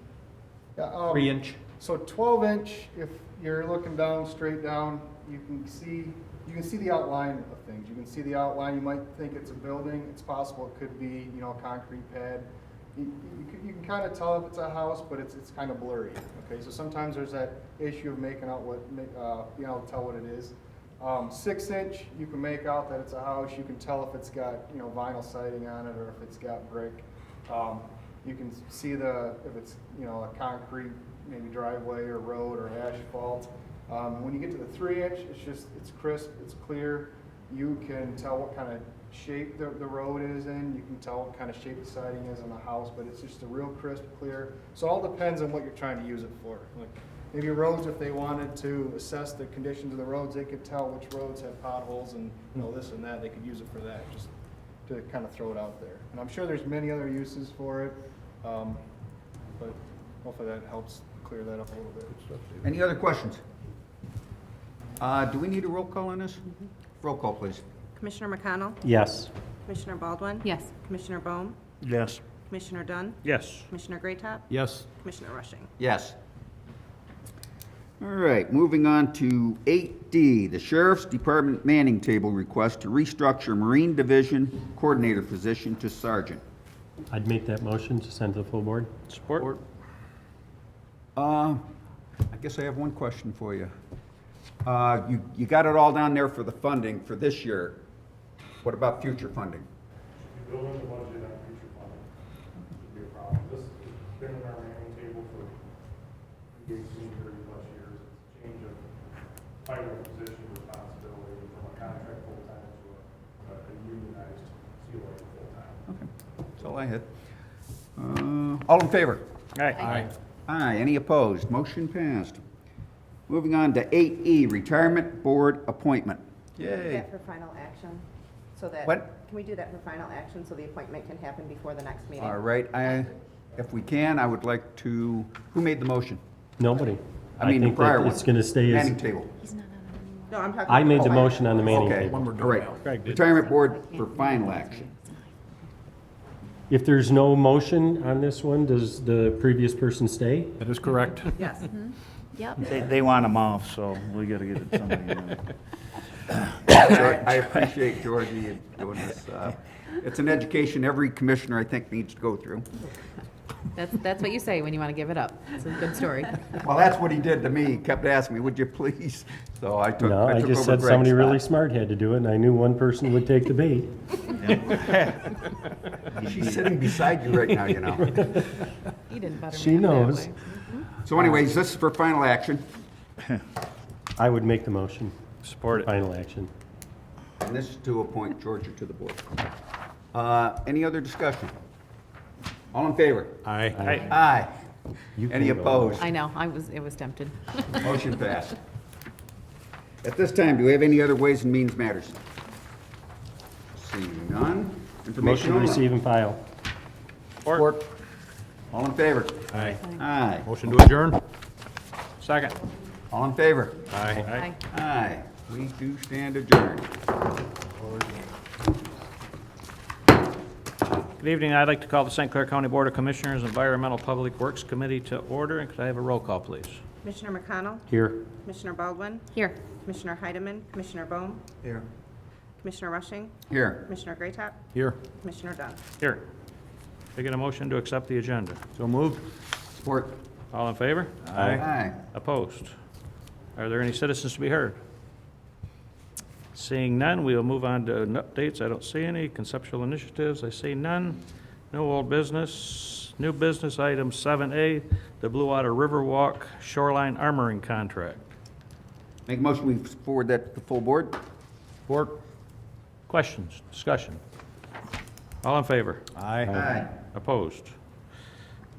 Yeah, 3-inch? So 12-inch, if you're looking down, straight down, you can see the outline of things. You can see the outline. You might think it's a building. It's possible it could be, a concrete pad. You can kind of tell if it's a house, but it's kind of blurry. Okay, so sometimes there's that issue of making out being able to tell what it is. 6-inch, you can make out that it's a house. You can tell if it's got vinyl siding on it or if it's got brick. You can see if it's a concrete maybe driveway or road or asphalt. When you get to the 3-inch, it's crisp, it's clear. You can tell what kind of shape the road is in. You can tell what kind of shape the siding is on the house, but it's just a real crisp, clear. So it all depends on what you're trying to use it for. Like maybe roads, if they wanted to assess the conditions of the roads, they could tell which roads have potholes and this and that. They could use it for that, just to kind of throw it out there. And I'm sure there's many other uses for it, but hopefully that helps clear that up a little bit. Any other questions? Do we need a roll call on this? Roll call, please. Commissioner McConnell? Yes. Commissioner Baldwin? Yes. Commissioner Bohm? Yes. Commissioner Dunn? Yes. Commissioner Graytop? Yes. Commissioner Rushing? Yes. All right, moving on to 8D, the Sheriff's Department Manning Table request to restructure Marine Division Coordinator position to Sergeant. I'd make that motion to send to the full board. Support? I guess I have one question for you. You got it all down there for the funding for this year. What about future funding? Building the budget on future funding would be a problem. This has been in our manning table for 18, 30 plus years. It's a change of title, position, responsibility from a contract full-time to a unionized COA full-time. Okay, that's all I had. All in favor? Aye. Aye, any opposed? Motion passed. Moving on to 8E, Retirement Board Appointment. Can we do Yay. that for final action? So that. What? Can we do that for final action so the appointment can happen before the next meeting? All right, if we can, I would like to, who made the motion? Nobody. I mean, the think prior that one. it's gonna stay as, Manning table. No, I'm talking. I made the about- motion on the Manning Okay, table. all right. Retirement Board for final action. If there's no motion on this one, does the previous person stay? That is correct. Yes. Yep. They want them off, so we gotta get it somebody in. I appreciate Georgie doing this. It's an education every commissioner, I think, needs to go through. That's what you say when you want to give it up. It's a good story. Well, that's what he did to me. He kept asking me, would you please? So I took No, I took just over said Greg's somebody really spot. smart had to do it, and I knew one person would take the bait. She's sitting beside you right now, you know. You didn't butter She me up that knows. way. So anyways, this is for final action, I would make the motion. Support it. Final action. and this is to appoint Georgia to the board. Any other discussion? All in favor? Aye. Aye. You Any can go. opposed? I know, it was tempted. Motion passed. At this time, do we have any other Ways and Means Matters? Seeing none. Information Motion to only. receive and file. Support. All in favor? Aye. Aye. Motion to adjourn? Second. All in favor? Aye. Aye. Aye. We do stand adjourned. Good evening. I'd like to call the St. Clair County Board of Commissioners Environmental Public Works Committee to order, and could I have a roll call, please? Commissioner McConnell, Here. Commissioner Baldwin, Here. Commissioner Heidemann, Commissioner Bohm, Here. Commissioner Rushing, Here. Commissioner Graytop, Here. Commissioner Dunn. Here. Can I get a motion to accept the agenda? So moved. Support. All in favor? Aye. Opposed? Are there any citizens to be heard? Seeing none, we will move on to updates. I don't see any. Conceptual initiatives, I see none. No old business. New business, item 7A, the Blue Water Riverwalk Shoreline Armoring Contract. Make a motion, we forward that to the full board? Support. Questions, discussion? All in favor? Aye. Opposed?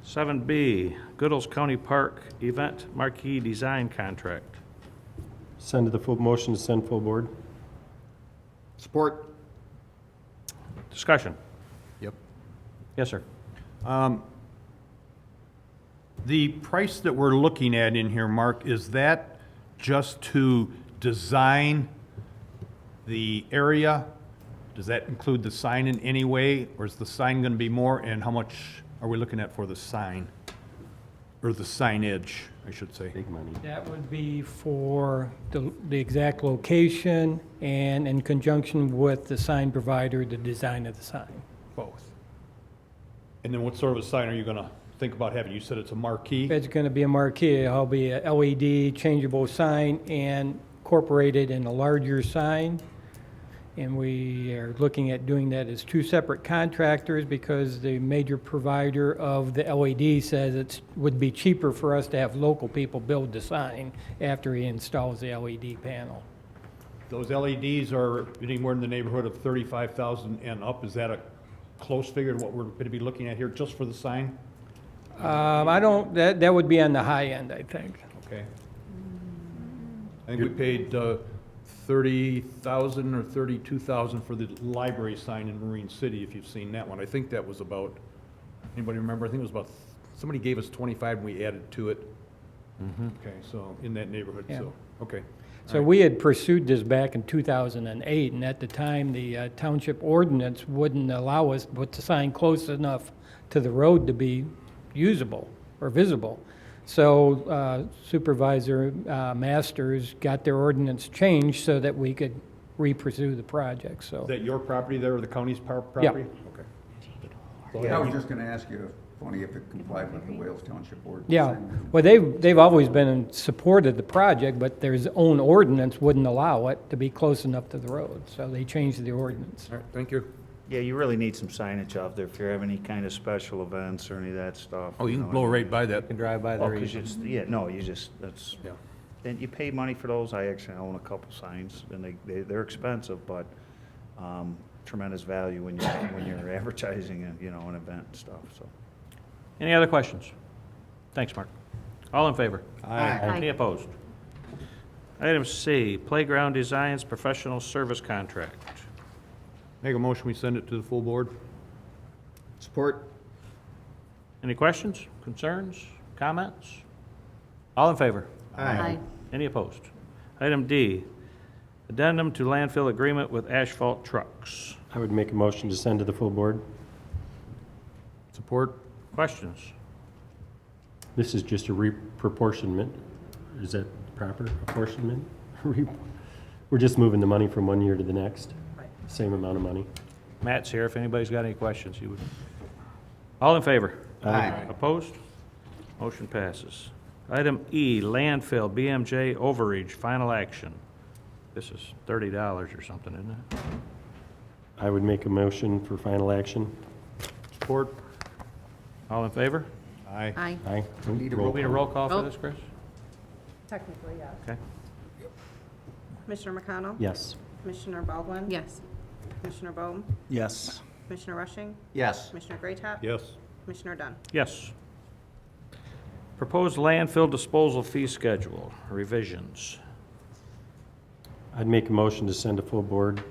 7B, Goodles County Park Event Marquee Design Contract. Send to the full, motion to send full board. Support. Discussion? Yep. Yes, sir. The price that we're looking at in here, Mark, is that just to design the area? Does that include the sign in any way, or is the sign going to be more? And how much are we looking at for the sign? Or the signage, I should say. Big money. That would be for the exact location and in conjunction with the sign provider, the design of the sign, both. And then what sort of a sign are you going to think about having? You said it's a marquee? It's going to be a marquee, it'll be a LED changeable sign and incorporated in a larger sign. And we are looking at doing that as two separate contractors because the major provider of the LED says it would be cheaper for us to have local people build the sign after he installs the LED panel. Those LEDs are anywhere in the neighborhood of 35,000 and up. Is that a close figure to what we're going to be looking at here just for the sign? That would be on the high end, I think. Okay. I think we paid 30,000 or 32,000 for the library sign in Marine City, if you've seen that one. I think that was about, anybody remember? I think it was about, somebody gave us 25 and we added to it. Okay, so in that neighborhood, Yeah. so, okay. So we had pursued this back in 2008, and at the time, the township ordinance wouldn't allow us to put the sign close enough to the road to be usable or visible. So Supervisor Masters got their ordinance changed so that we could re-pursue the project, so. Is that your property there, or the county's property? Okay. Yeah, I was just gonna ask you, Tony, if it complied with the Wales Township Board. Yeah, well, they've always been in support of the project, but their own ordinance wouldn't allow it to be close enough to the road, so they changed the ordinance. All right, thank you. Yeah, you really need some signage out there if you have any kind of special events or any of that stuff. Oh, you can know. blow right by that. Can drive by Well, there 'cause easily. it's, yeah, no, you just, that's, Yeah. and you pay money for those. I actually own a couple signs, and they're expensive, but tremendous value when you're advertising, an event and stuff, so. Any other questions? Thanks, Mark. All in favor? Aye. Any opposed? Item C, Playground Designs Professional Service Contract. Make a motion, we send it to the full board? Support. Any questions, concerns, comments? All in favor? Aye. Any opposed? Item D, Addendum to Landfill Agreement with Asphalt Trucks. I would make a motion to send to the full board. Support. Questions? This is just a reproportionment. Is that proper, apportionment? We're just moving the money from one year to the next. Same amount of money. Matt's here if anybody's got any questions. He would. All in favor? Aye. Opposed? Motion passes. Item E, landfill BMJ overage, final action. This is $30 or something, isn't it? I would make a motion for final action. Support. All in favor? Aye. Aye. Aye. Need a Do we need a roll call for Oh. this, Chris? Technically, yes. Okay. Commissioner McConnell? Yes. Commissioner Baldwin? Yes. Commissioner Bowe? Yes. Commissioner Rushing? Yes. Commissioner Greatop? Yes. Commissioner Dunn? Yes. Proposed landfill disposal fee schedule, revisions. I'd make a motion to send a full board.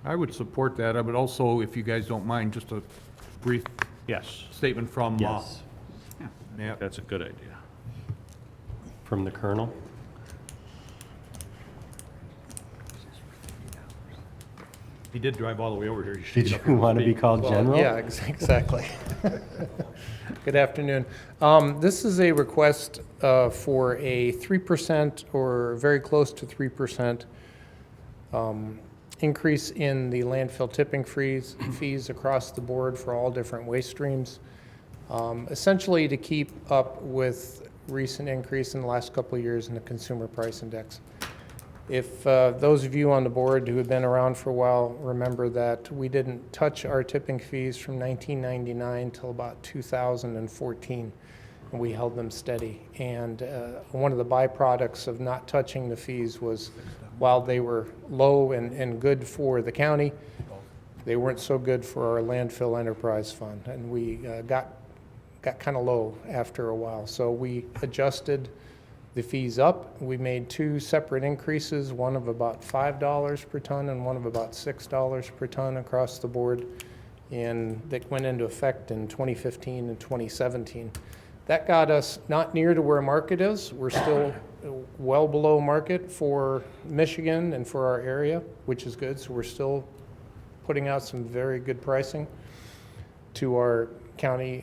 I would support that. I would also, if you guys don't mind, just a brief Yes, statement from, Yes. yeah, that's a good idea. From the colonel. he did drive all the way over here. should Did get up you here want to be speak. called general? Yeah, exactly. Good afternoon. This is a request for a 3% or very close to 3% increase in the landfill tipping fees across the board for all different waste streams, essentially to keep up with recent increase in the last couple of years in the consumer price index. If those of you on the board who have been around for a while remember that we didn't touch our tipping fees from 1999 till about 2014, and we held them steady. And one of the byproducts of not touching the fees was, while they were low and good for the county, they weren't so good for our landfill enterprise fund, and we got kind of low after a while. So we adjusted the fees up. We made two separate increases, one of about $5 per ton and one of about $6 per ton across the board, and that went into effect in 2015 and 2017. That got us not near to where market is. We're still well below market for Michigan and for our area, which is good. So we're still putting out some very good pricing to our county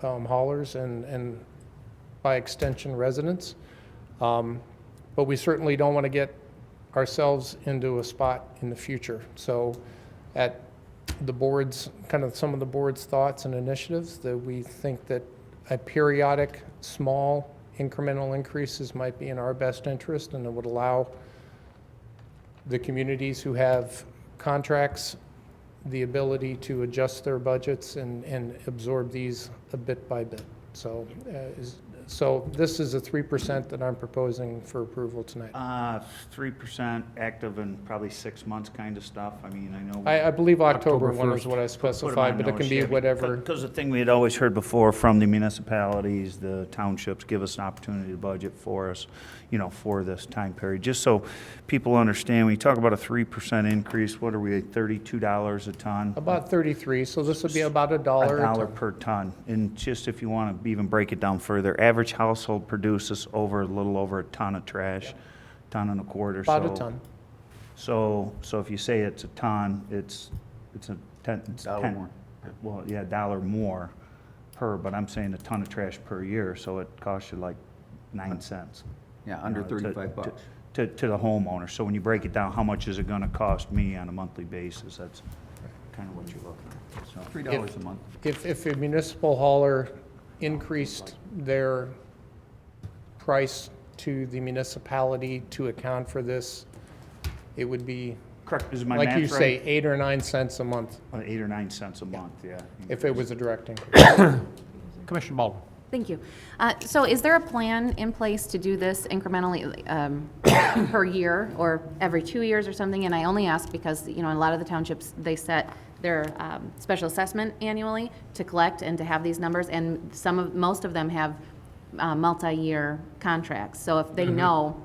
haulers and by extension residents. But we certainly don't want to get ourselves into a spot in the future. So at the board's, kind of some of the board's thoughts and initiatives, that we think that a periodic, small, incremental increases might be in our best interest, and it would allow the communities who have contracts the ability to adjust their budgets and absorb these a bit by bit. So, so this is a 3% that I'm proposing for approval tonight. 3% active in probably 6 months kind of stuff. I mean, I know. I believe October 1 1st. is what I specified, but it can be whatever. Because the thing we had always heard before from the municipalities, the townships, give us an opportunity to budget for us, you know, for this time period. Just so people understand, when you talk about a 3% increase, what are we at, $32 a ton? About 33, so this would be about $1 a $1 ton. per ton. And just if you want to even break it down further, average household produces a little over a ton of trash, ton and a quarter. About a ton. So if you say it's a ton, it's a ten. Dollar more. Well, yeah, $1 more per, but I'm saying a ton of trash per year, so it costs you like 9 cents. Yeah, under you know, 35 bucks. To the homeowner. So when you break it down, how much is it gonna cost me on a monthly basis? That's kind of what you're looking at, so. $3 a month. If a municipal hauler increased their price to the municipality to account for this, it would be, Correct, is my like math you right? say, 8 or 9 cents a month, 8 or 9 cents a month, yeah. if it was a direct increase. Commissioner Baldwin. Thank you. So is there a plan in place to do this incrementally per year or every 2 years or something? And I only ask because, you know, in a lot of the townships, they set their special assessment annually to collect and to have these numbers, and most of them have multi-year contracts. So if they know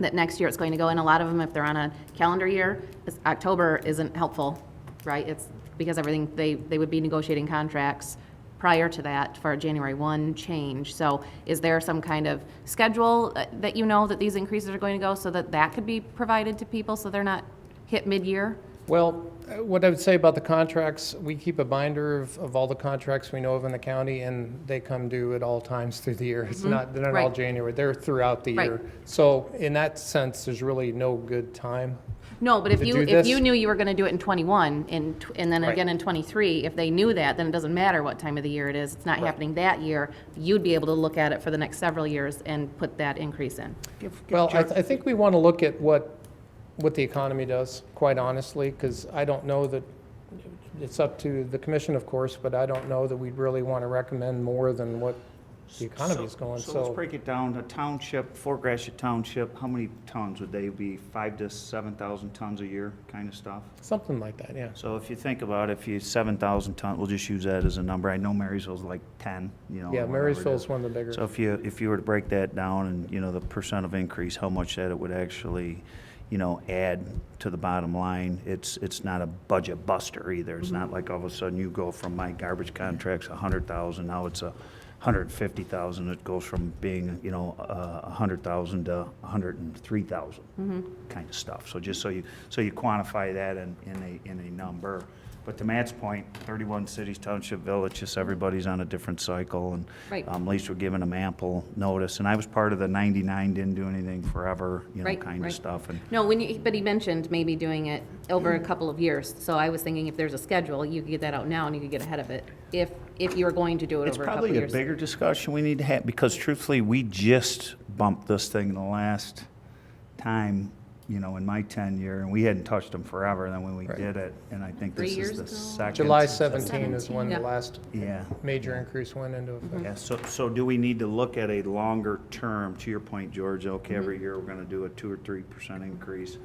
that next year it's going to go, and a lot of them, if they're on a calendar year, October isn't helpful, right? It's because everything, they would be negotiating contracts prior to that for a January 1 change. So is there some kind of schedule that you know that these increases are going to go, so that that could be provided to people so they're not hit mid-year? Well, what I would say about the contracts, we keep a binder of all the contracts we know of in the county, and they come due at all times through the year. It's not, they're not all Right. January, they're throughout the Right. year. So in that sense, there's really no good time. No, but if to you, do if this. you knew you were gonna do it in 21 and then Right. again in 23, if they knew that, then it doesn't matter what time of the year it is. It's not happening that year. You'd be able to look at it for the next several years and put that increase in. Well, I think we want to look at what the economy does, quite honestly, because I don't know that, it's up to the commission, of course, but I don't know that we'd really want to recommend more than what the economy is going, So let's break it down. A township, Fort Gratiot Township, how many tons would they be? 5,000 to 7,000 tons a year kind of stuff? something like that, yeah. So if you think about it, if you 7,000 tons, we'll just use that as a number. I know Marysville's like 10, you know. Yeah, whatever it Marysville's is. one of the bigger. So if you were to break that down and, you know, the percent of increase, how much that it would actually, you know, add to the bottom line, it's not a budget buster either. It's not like all of a sudden you go from my garbage contract's 100,000, now it's 150,000. It goes from being, you know, 100,000 to 103,000 kind of stuff. So just so you quantify that in a number. But to Matt's point, 31 cities, township, villages, everybody's on a different cycle, and Right. at least we're giving them ample notice. And I was part of the 99, didn't do anything forever, you know, Right, kind of right. stuff. And No, but he mentioned maybe doing it over a couple of years. So I was thinking if there's a schedule, you could get that out now and you could get ahead of it. If you were going to do it it's over a couple probably of a years. bigger discussion we need to have, because truthfully, we just bumped this thing in the last time, you know, in my tenure, and we hadn't touched them forever. And then when we did it, and I think 3 this years is the ago? second. July 17 is when Yeah. the last Yeah. major increase went into effect. Yeah, so do we need to look at a longer term, to your point, George, okay, every Mm-hmm. year we're gonna do a 2 or 3% increase?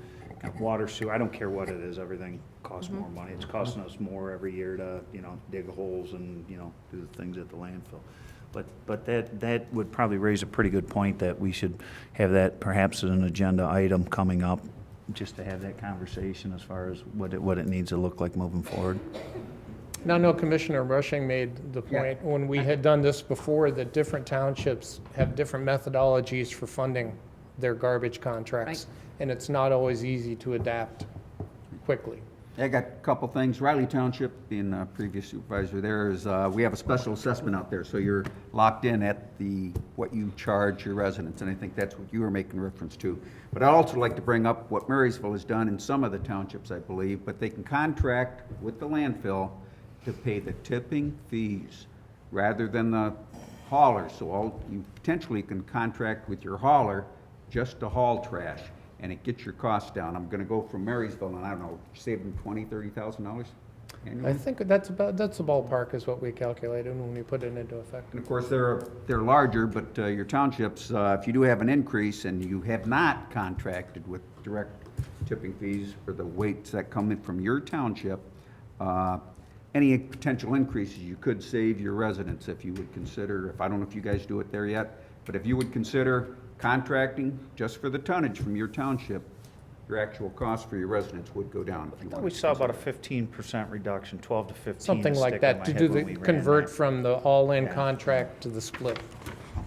Water, sewer, I don't care what it is, everything costs Mm-hmm. more money. It's costing us more every year to, you know, dig holes and, you know, do the things at the landfill. But that would probably raise a pretty good point that we should have that perhaps as an agenda item coming up, just to have that conversation as far as what it needs to look like moving forward. Now, no, Commissioner Rushing made the point, when we had done this before, that different townships have different methodologies for funding their garbage contracts. And it's not always easy to adapt quickly. I got a couple things. Riley Township, being a previous supervisor there, is, we have a special assessment out there, so you're locked in at what you charge your residents, and I think that's what you were making reference to. But I'd also like to bring up what Marysville has done in some of the townships, I believe, but they can contract with the landfill to pay the tipping fees rather than the hauler. So you potentially can contract with your hauler just to haul trash, and it gets your costs down. I'm gonna go from Marysville, and I don't know, save them $20,000, $30,000 annually? I think that's the ballpark is what we calculated when we put it into effect. And of course, they're larger, but your townships, if you do have an increase and you have not contracted with direct tipping fees for the weights that come in from your township, any potential increases, you could save your residents if you would consider, I don't know if you guys do it there yet, but if you would consider contracting just for the tonnage from your township, your actual cost for your residents would go down if you want. We saw about a 15% reduction, 12 to 15. Something to like stick in that, my to head do when the we ran convert that. from the all-in Yeah. contract to the split.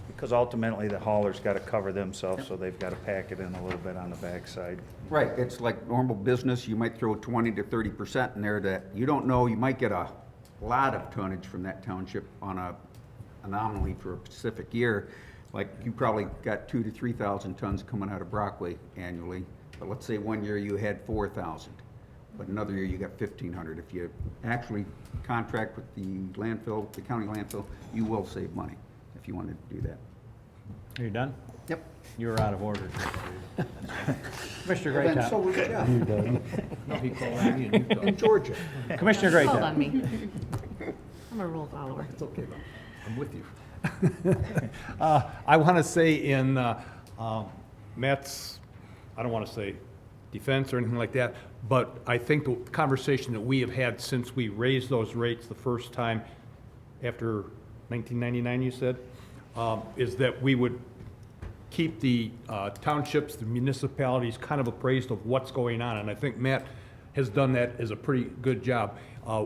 Because ultimately, the hauler's got to cover themselves, so they've got to pack it in a little bit on the backside. Right, it's like normal business, you might throw 20 to 30% in there that you don't know, you might get a lot of tonnage from that township on a anomaly for a specific year. Like, you probably got 2,000 to 3,000 tons coming out of Brockway annually, but let's say one year you had 4,000, but another year you got 1,500. If you actually contract with the landfill, the county landfill, you will save money if you wanted to do that. Are you done? Yep. You were out of order. Commissioner Well, then, so Greatop. was Jeff. No, he called me and you called. In Georgia. Commissioner Hold Greatop. on me. I'm a rule follower. It's okay, I'm with you. I want to say in Matt's, I don't want to say defense or anything like that, but I think the conversation that we have had since we raised those rates the first time after 1999, you said, is that we would keep the townships, the municipalities kind of appraised of what's going on. And I think Matt has done that as a pretty good job.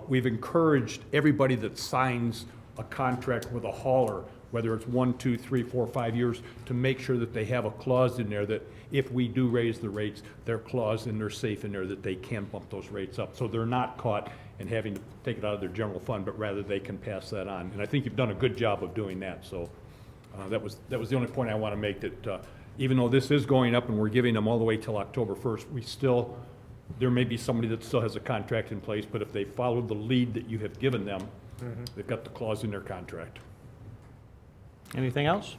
We've encouraged everybody that signs a contract with a hauler, whether it's 1, 2, 3, 4, 5 years, to make sure that they have a clause in there that if we do raise the rates, they're claused and they're safe in there that they can bump those rates up. So they're not caught in having to take it out of their general fund, but rather they can pass that on. And I think you've done a good job of doing that. So that was the only point I want to make, that even though this is going up and we're giving them all the way till October 1st, we still there may be somebody that still has a contract in place, but if they follow the lead that you have given them, they've got the clause in their contract. Anything else?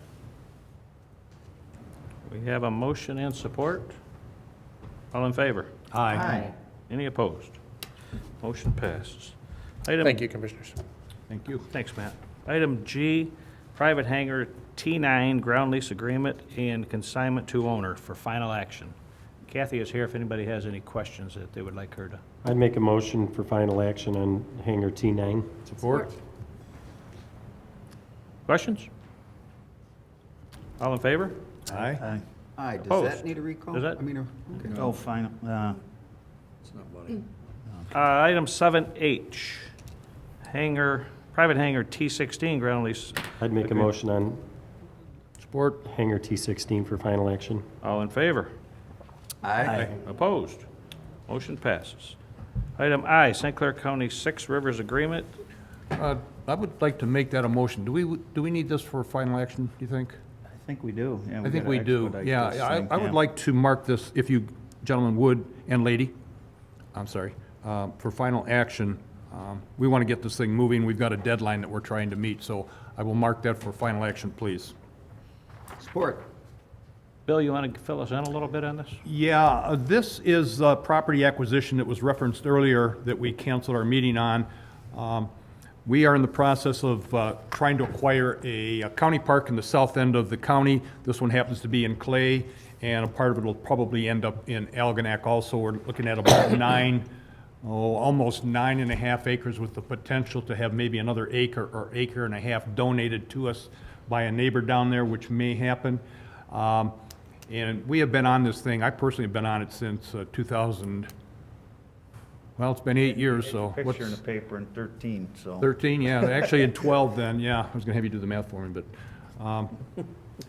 We have a motion and support. All in favor? Aye. Any opposed? Motion passes. Thank you, Commissioners. Thank you. Thanks, Matt. Item G, private hangar T9 ground lease agreement and consignment to owner for final action. Kathy is here if anybody has any questions that they would like her to. I'd make a motion for final action on hangar T9. Support? Questions? All in favor? Aye. Aye, does Opposed? that need a recall? Does that- I mean, okay. Oh, final, Item 7H, private hangar T16 ground lease. I'd make a motion on Support? hangar T16 for final action. All in favor? Aye. Opposed? Motion passes. Item I, St. Clair County Six Rivers Agreement. I would like to make that a motion. Do we need this for final action, do you think? I think we do. Yeah, I think gotta we do. expedite Yeah, this I thing, would yeah. like to mark this, if you gentlemen would, and lady, I'm sorry, for final action. We want to get this thing moving. We've got a deadline that we're trying to meet, so I will mark that for final action, please. Support. Bill, you want to fill us in a little bit on this? Yeah, this is property acquisition that was referenced earlier that we canceled our meeting on. We are in the process of trying to acquire a county park in the south end of the county. This one happens to be in Clay, and a part of it will probably end up in Algonac also. We're looking at about almost 9.5 acres with the potential to have maybe another acre or acre and a half donated to us by a neighbor down there, which may happen. And we have been on this thing, I personally have been on it since 2000, well, it's been 8 years, so. Picture in the paper in 13, so. 13, yeah, actually in 12 then, yeah, I was gonna have you do the math for me, but,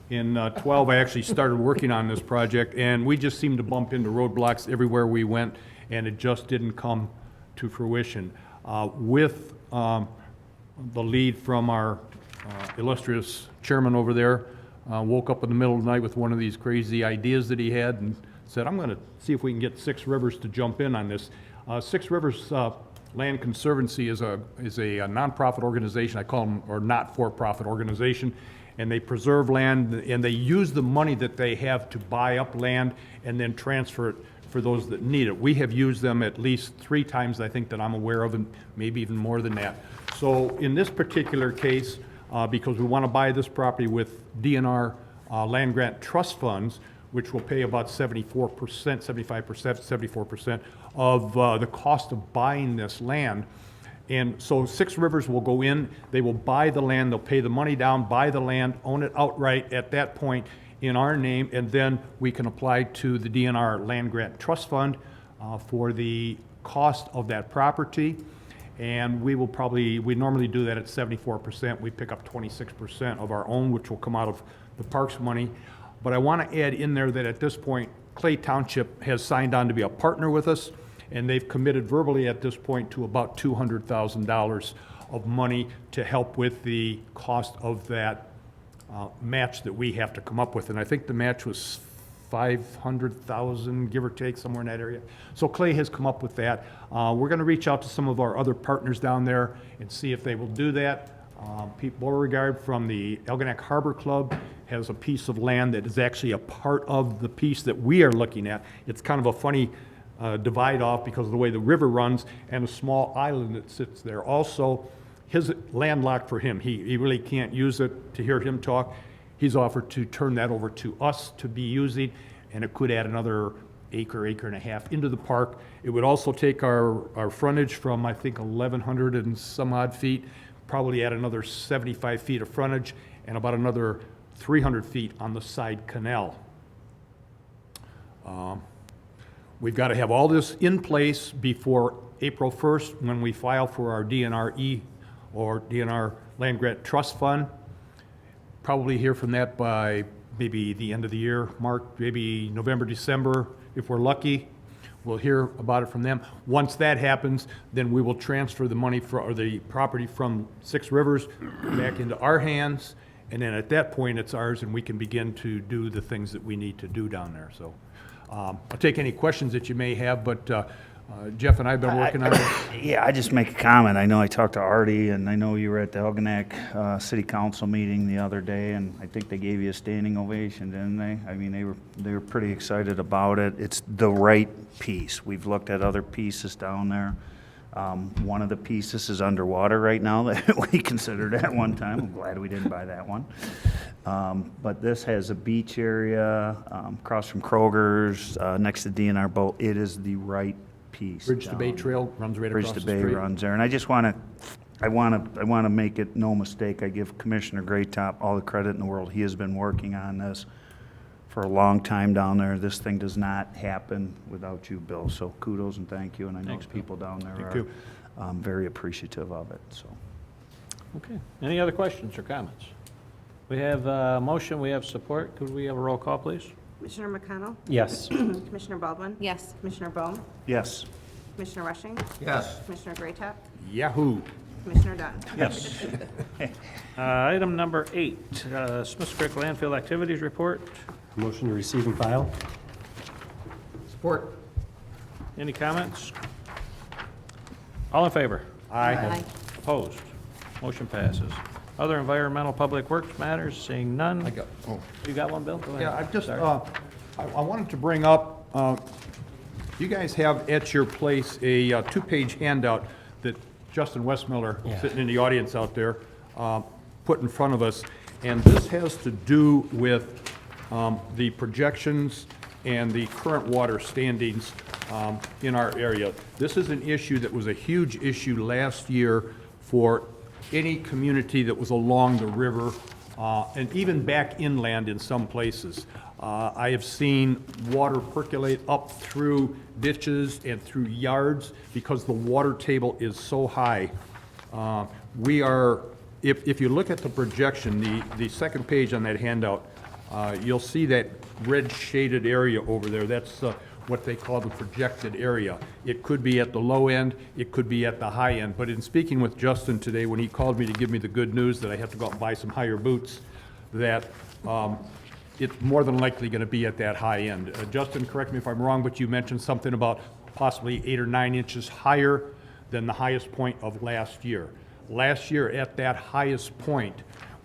in 12, I actually started working on this project, and we just seemed to bump into roadblocks everywhere we went, and it just didn't come to fruition. With the lead from our illustrious chairman over there, woke up in the middle of the night with one of these crazy ideas that he had and said, I'm gonna see if we can get Six Rivers to jump in on this. Six Rivers Land Conservancy is a nonprofit organization, I call them, or not-for-profit organization, and they preserve land, and they use the money that they have to buy up land and then transfer it for those that need it. We have used them at least 3 times, I think, that I'm aware of, and maybe even more than that. So in this particular case, because we want to buy this property with DNR land grant trust funds, which will pay about 74%, 75%, 74% of the cost of buying this land. And so Six Rivers will go in, they will buy the land, they'll pay the money down, buy the land, own it outright at that point in our name, and then we can apply to the DNR Land Grant Trust Fund for the cost of that property. And we normally do that at 74%. We pick up 26% of our own, which will come out of the parks money. But I want to add in there that at this point, Clay Township has signed on to be a partner with us, and they've committed verbally at this point to about $200,000 of money to help with the cost of that match that we have to come up with. And I think the match was 500,000, give or take, somewhere in that area. So Clay has come up with that. We're going to reach out to some of our other partners down there and see if they will do that. Pete Beauregard from the Algonac Harbor Club has a piece of land that is actually a part of the piece that we are looking at. It's kind of a funny divide off because of the way the river runs and a small island that sits there. Also, his landlocked for him. He really can't use it. To hear him talk, he's offered to turn that over to us to be using, and it could add another acre, acre and a half into the park. It would also take our frontage from, I think, 1,100 and some odd feet, probably add another 75 feet of frontage and about another 300 feet on the side canal. We've got to have all this in place before April 1st when we file for our DNRE or DNR Land Grant Trust Fund. Probably hear from that by maybe the end of the year, Mark, maybe November, December, if we're lucky. We'll hear about it from them. Once that happens, then we will transfer the money or the property from Six Rivers back into our hands, and then at that point it's ours, and we can begin to do the things that we need to do down there. So I'll take any questions that you may have, but Jeff and I have been working on it. Yeah, I just make a comment. I know I talked to Artie, and I know you were at the Elginak City Council meeting the other day, and I think they gave you a standing ovation, didn't they? I mean, they were pretty excited about it. It's the right piece. We've looked at other pieces down there. One of the pieces is underwater right now that we considered at one time. I'm glad we didn't buy that one. But this has a beach area across from Kroger's, next to DNR boat. It is the right piece. Bridge to Bay Trail runs right across the street. Bridge to Bay runs there, and I just want to make it no mistake. I give Commissioner Greatop all the credit in the world. He has been working on this for a long time down there. This thing does not happen without you, Bill. So kudos and thank you. And I know Thanks, Bill. people down there Thank are you. very appreciative of it. So. Okay. Any other questions or comments? We have a motion, we have support. Could we have a roll call, please? Commissioner McConnell? Yes. Commissioner Baldwin? Yes. Commissioner Bohm? Yes. Commissioner Rushing? Yes. Commissioner Greatop? Yahoo! Commissioner Dunn? Yes. Item number 8, Smiths Creek Landfill Activities Report. Motion to receive and file? Support. Any comments? All in favor? Aye. Opposed? Motion passes. Other environmental public works matters, seeing none. You got one, Bill? Go ahead. Yeah, I've just, Sorry. I wanted to bring up, you guys have at your place a two-page handout that Justin Westmiller, sitting in the audience out there, put in front of us. And this has to do with the projections and the current water standings in our area. This is an issue that was a huge issue last year for any community that was along the river, and even back inland in some places. I have seen water percolate up through ditches and through yards because the water table is so high. We are, if you look at the projection, the second page on that handout, you'll see that red shaded area over there. That's what they call the projected area. It could be at the low end, it could be at the high end. But in speaking with Justin today, when he called me to give me the good news that I have to go out and buy some higher boots, that it's more than likely going to be at that high end. Justin, correct me if I'm wrong, but you mentioned something about possibly 8 or 9 inches higher than the highest point of last year. Last year, at that highest point,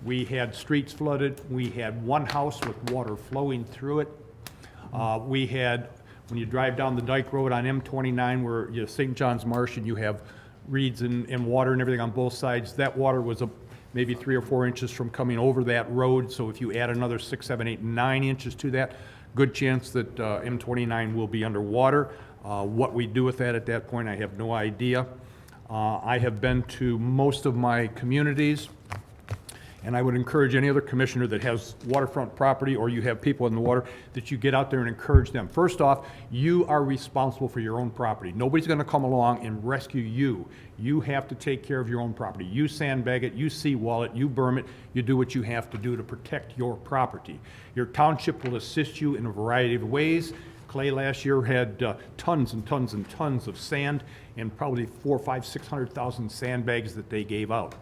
we had streets flooded. We had one house with water flowing through it. We had, when you drive down the Dyke Road on M29, where you St. John's Marsh and you have reeds and water and everything on both sides, that water was maybe 3 or 4 inches from coming over that road. So if you add another 6, 7, 8, 9 inches to that, good chance that M29 will be underwater. What we do with that at that point, I have no idea. I have been to most of my communities, and I would encourage any other commissioner that has waterfront property or you have people in the water that you get out there and encourage them. First off, you are responsible for your own property. Nobody's going to come along and rescue you. You have to take care of your own property. You sandbag it, you seawall it, you berm it, you do what you have to do to protect your property. Your township will assist you in a variety of ways. Clay last year had tons and tons and tons of sand and probably 400,000, 500,000, 600,000 sandbags that they gave out.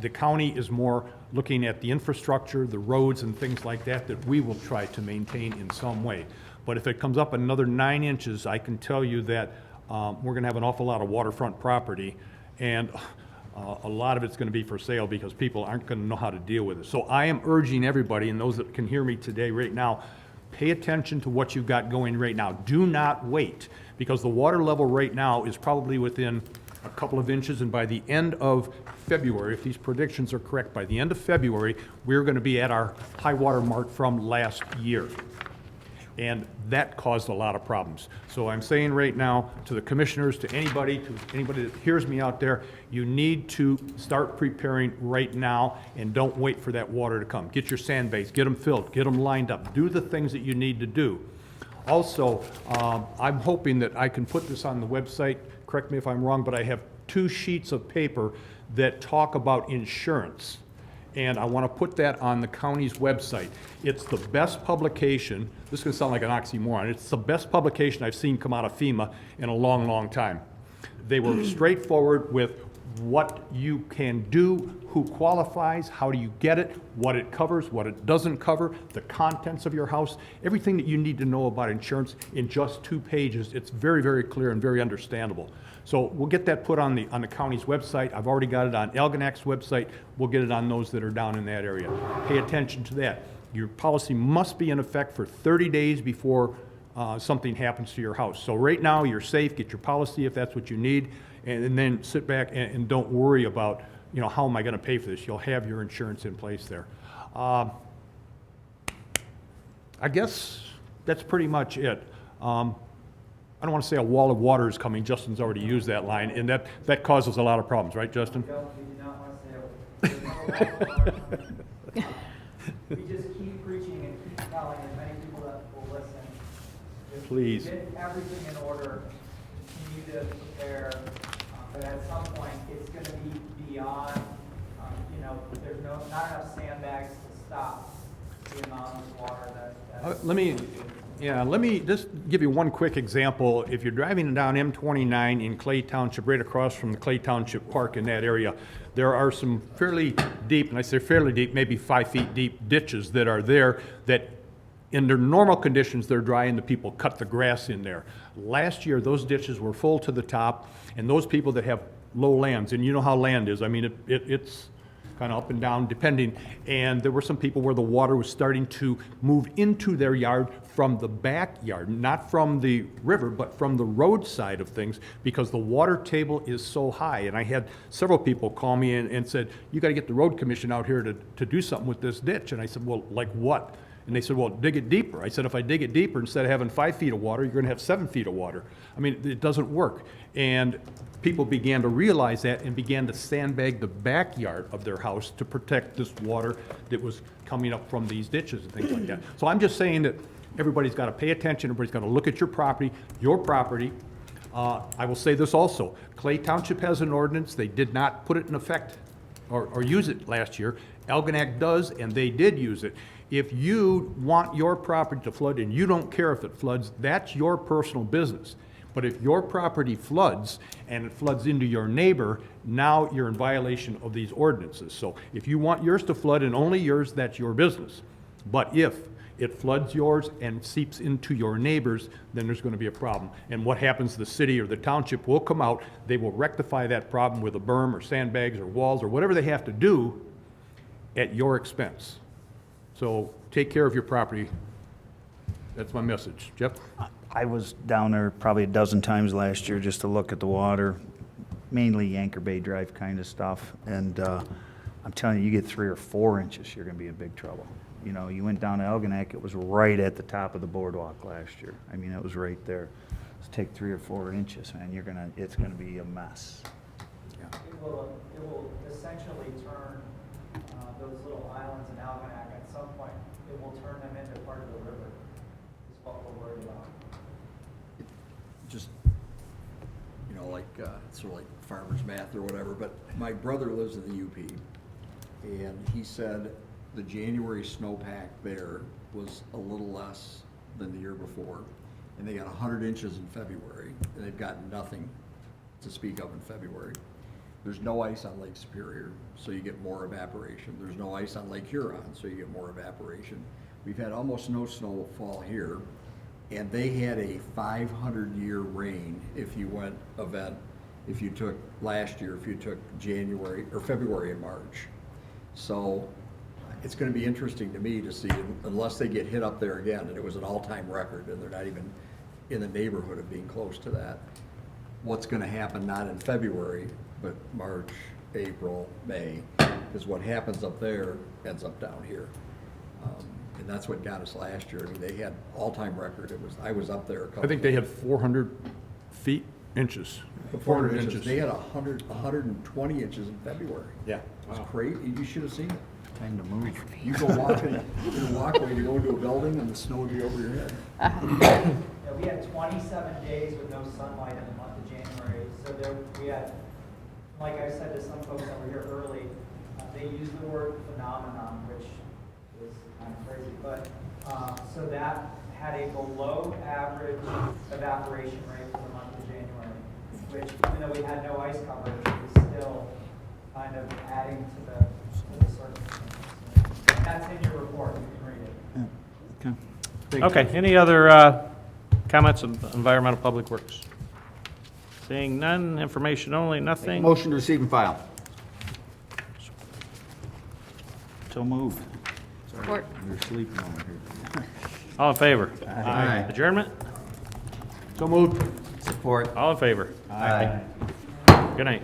The county is more looking at the infrastructure, the roads and things like that we will try to maintain in some way. But if it comes up another 9 inches, I can tell you that we're going to have an awful lot of waterfront property, and a lot of it's going to be for sale because people aren't going to know how to deal with it. So I am urging everybody, and those that can hear me today right now, pay attention to what you've got going right now. Do not wait, because the water level right now is probably within a couple of inches, and by the end of February, if these predictions are correct, by the end of February, we're going to be at our high water mark from last year. And that caused a lot of problems. So I'm saying right now to the commissioners, to anybody that hears me out there, you need to start preparing right now and don't wait for that water to come. Get your sandbags, get them filled, get them lined up, do the things that you need to do. Also, I'm hoping that I can put this on the website. Correct me if I'm wrong, but I have 2 sheets of paper that talk about insurance. And I want to put that on the county's website. It's the best publication. This is going to sound like an oxymoron. It's the best publication I've seen come out of FEMA in a long, long time. They were straightforward with what you can do, who qualifies, how do you get it, what it covers, what it doesn't cover, the contents of your house, everything that you need to know about insurance in just 2 pages. It's very, very clear and very understandable. So we'll get that put on the county's website. I've already got it on Algonac's website. We'll get it on those that are down in that area. Pay attention to that. Your policy must be in effect for 30 days before something happens to your house. So right now, you're safe. Get your policy if that's what you need, and then sit back and don't worry about, you know, how am I going to pay for this? You'll have your insurance in place there. I guess that's pretty much it. I don't want to say a wall of water is coming. Justin's already used that line, and that causes a lot of problems, right, Justin? We do not want to say a wall of water. We just keep preaching and keep telling as many people that will listen. Just Please. get everything in order, continue to prepare, but at some point, it's going to be beyond, you know, there's not enough sandbags to stop the amount of water that Let me just give you one quick example. If you're driving down M29 in Clay Township, right across from the Clay Township Park in that area, there are some fairly deep, and I say fairly deep, maybe 5 feet deep ditches that are there that in their normal conditions, they're dry and the people cut the grass in there. Last year, those ditches were full to the top, and those people that have low lands, and you know how land is, I mean, it's kind of up and down depending, and there were some people where the water was starting to move into their yard from the backyard, not from the river, but from the road side of things, because the water table is so high. And I had several people call me and said, you got to get the road commission out here to do something with this ditch. And I said, well, like what? And they said, well, dig it deeper. I said, if I dig it deeper, instead of having 5 feet of water, you're going to have 7 feet of water. I mean, it doesn't work. And people began to realize that and began to sandbag the backyard of their house to protect this water that was coming up from these ditches and things like that. So I'm just saying that everybody's got to pay attention. Everybody's got to look at your property. I will say this also. Clay Township has an ordinance. They did not put it in effect or use it last year. Algonac does, and they did use it. If you want your property to flood and you don't care if it floods, that's your personal business. But if your property floods and it floods into your neighbor, now you're in violation of these ordinances. So if you want yours to flood and only yours, that's your business. But if it floods yours and seeps into your neighbors, then there's going to be a problem. And what happens, the city or the township will come out, they will rectify that problem with a berm or sandbags or walls or whatever they have to do at your expense. So take care of your property. That's my message. Jeff? I was down there probably a dozen times last year just to look at the water, mainly Anchor Bay Drive kind of stuff. And I'm telling you, you get 3 or 4 inches, you're going to be in big trouble. You know, you went down to Algonac, it was right at the top of the boardwalk last year. I mean, it was right there. Let's take 3 or 4 inches, man. It's going to be a mess. It will essentially turn those little islands in Algonac at some point. It will turn them into part of the river. Is what we're worried about. Just, you know, like sort of like farmer's math or whatever. But my brother lives in the UP, and he said the January snowpack there was a little less than the year before, and they got 100 inches in February, and they've got nothing to speak of in February. There's no ice on Lake Superior, so you get more evaporation. There's no ice on Lake Huron, so you get more evaporation. We've had almost no snowfall here, and they had a 500-year rain if you went if you took last year, if you took January or February and March. So it's going to be interesting to me to see, unless they get hit up there again, and it was an all-time record, and they're not even in the neighborhood of being close to that, what's going to happen not in February, but March, April, May, because what happens up there ends up down here. And that's what got us last year. I mean, they had all-time record. I was up there a couple. I think they had 400 inches. 400 inches. They had 120 inches in February. Yeah. It's crazy. You should have seen it. Time to move. You go walking, you walk away, you go into a building, and the snow would be over your head. Yeah, we had 27 days with no sunlight in the month of January. So we had, like I said to some folks that were here early, they used the word phenomenon, which is kind of crazy. But so that had a below average evaporation rate for the month of January, which even though we had no ice coverage, it was still kind of adding to the circumstances. And that's in your report, you can read it. Okay, any other comments on environmental public works? Seeing none, information only, nothing. Motion to receive and file. So moved. Support. You're sleeping over here. All in favor? Aye. Adjournment? So moved. Support. All in favor? Aye. Good night.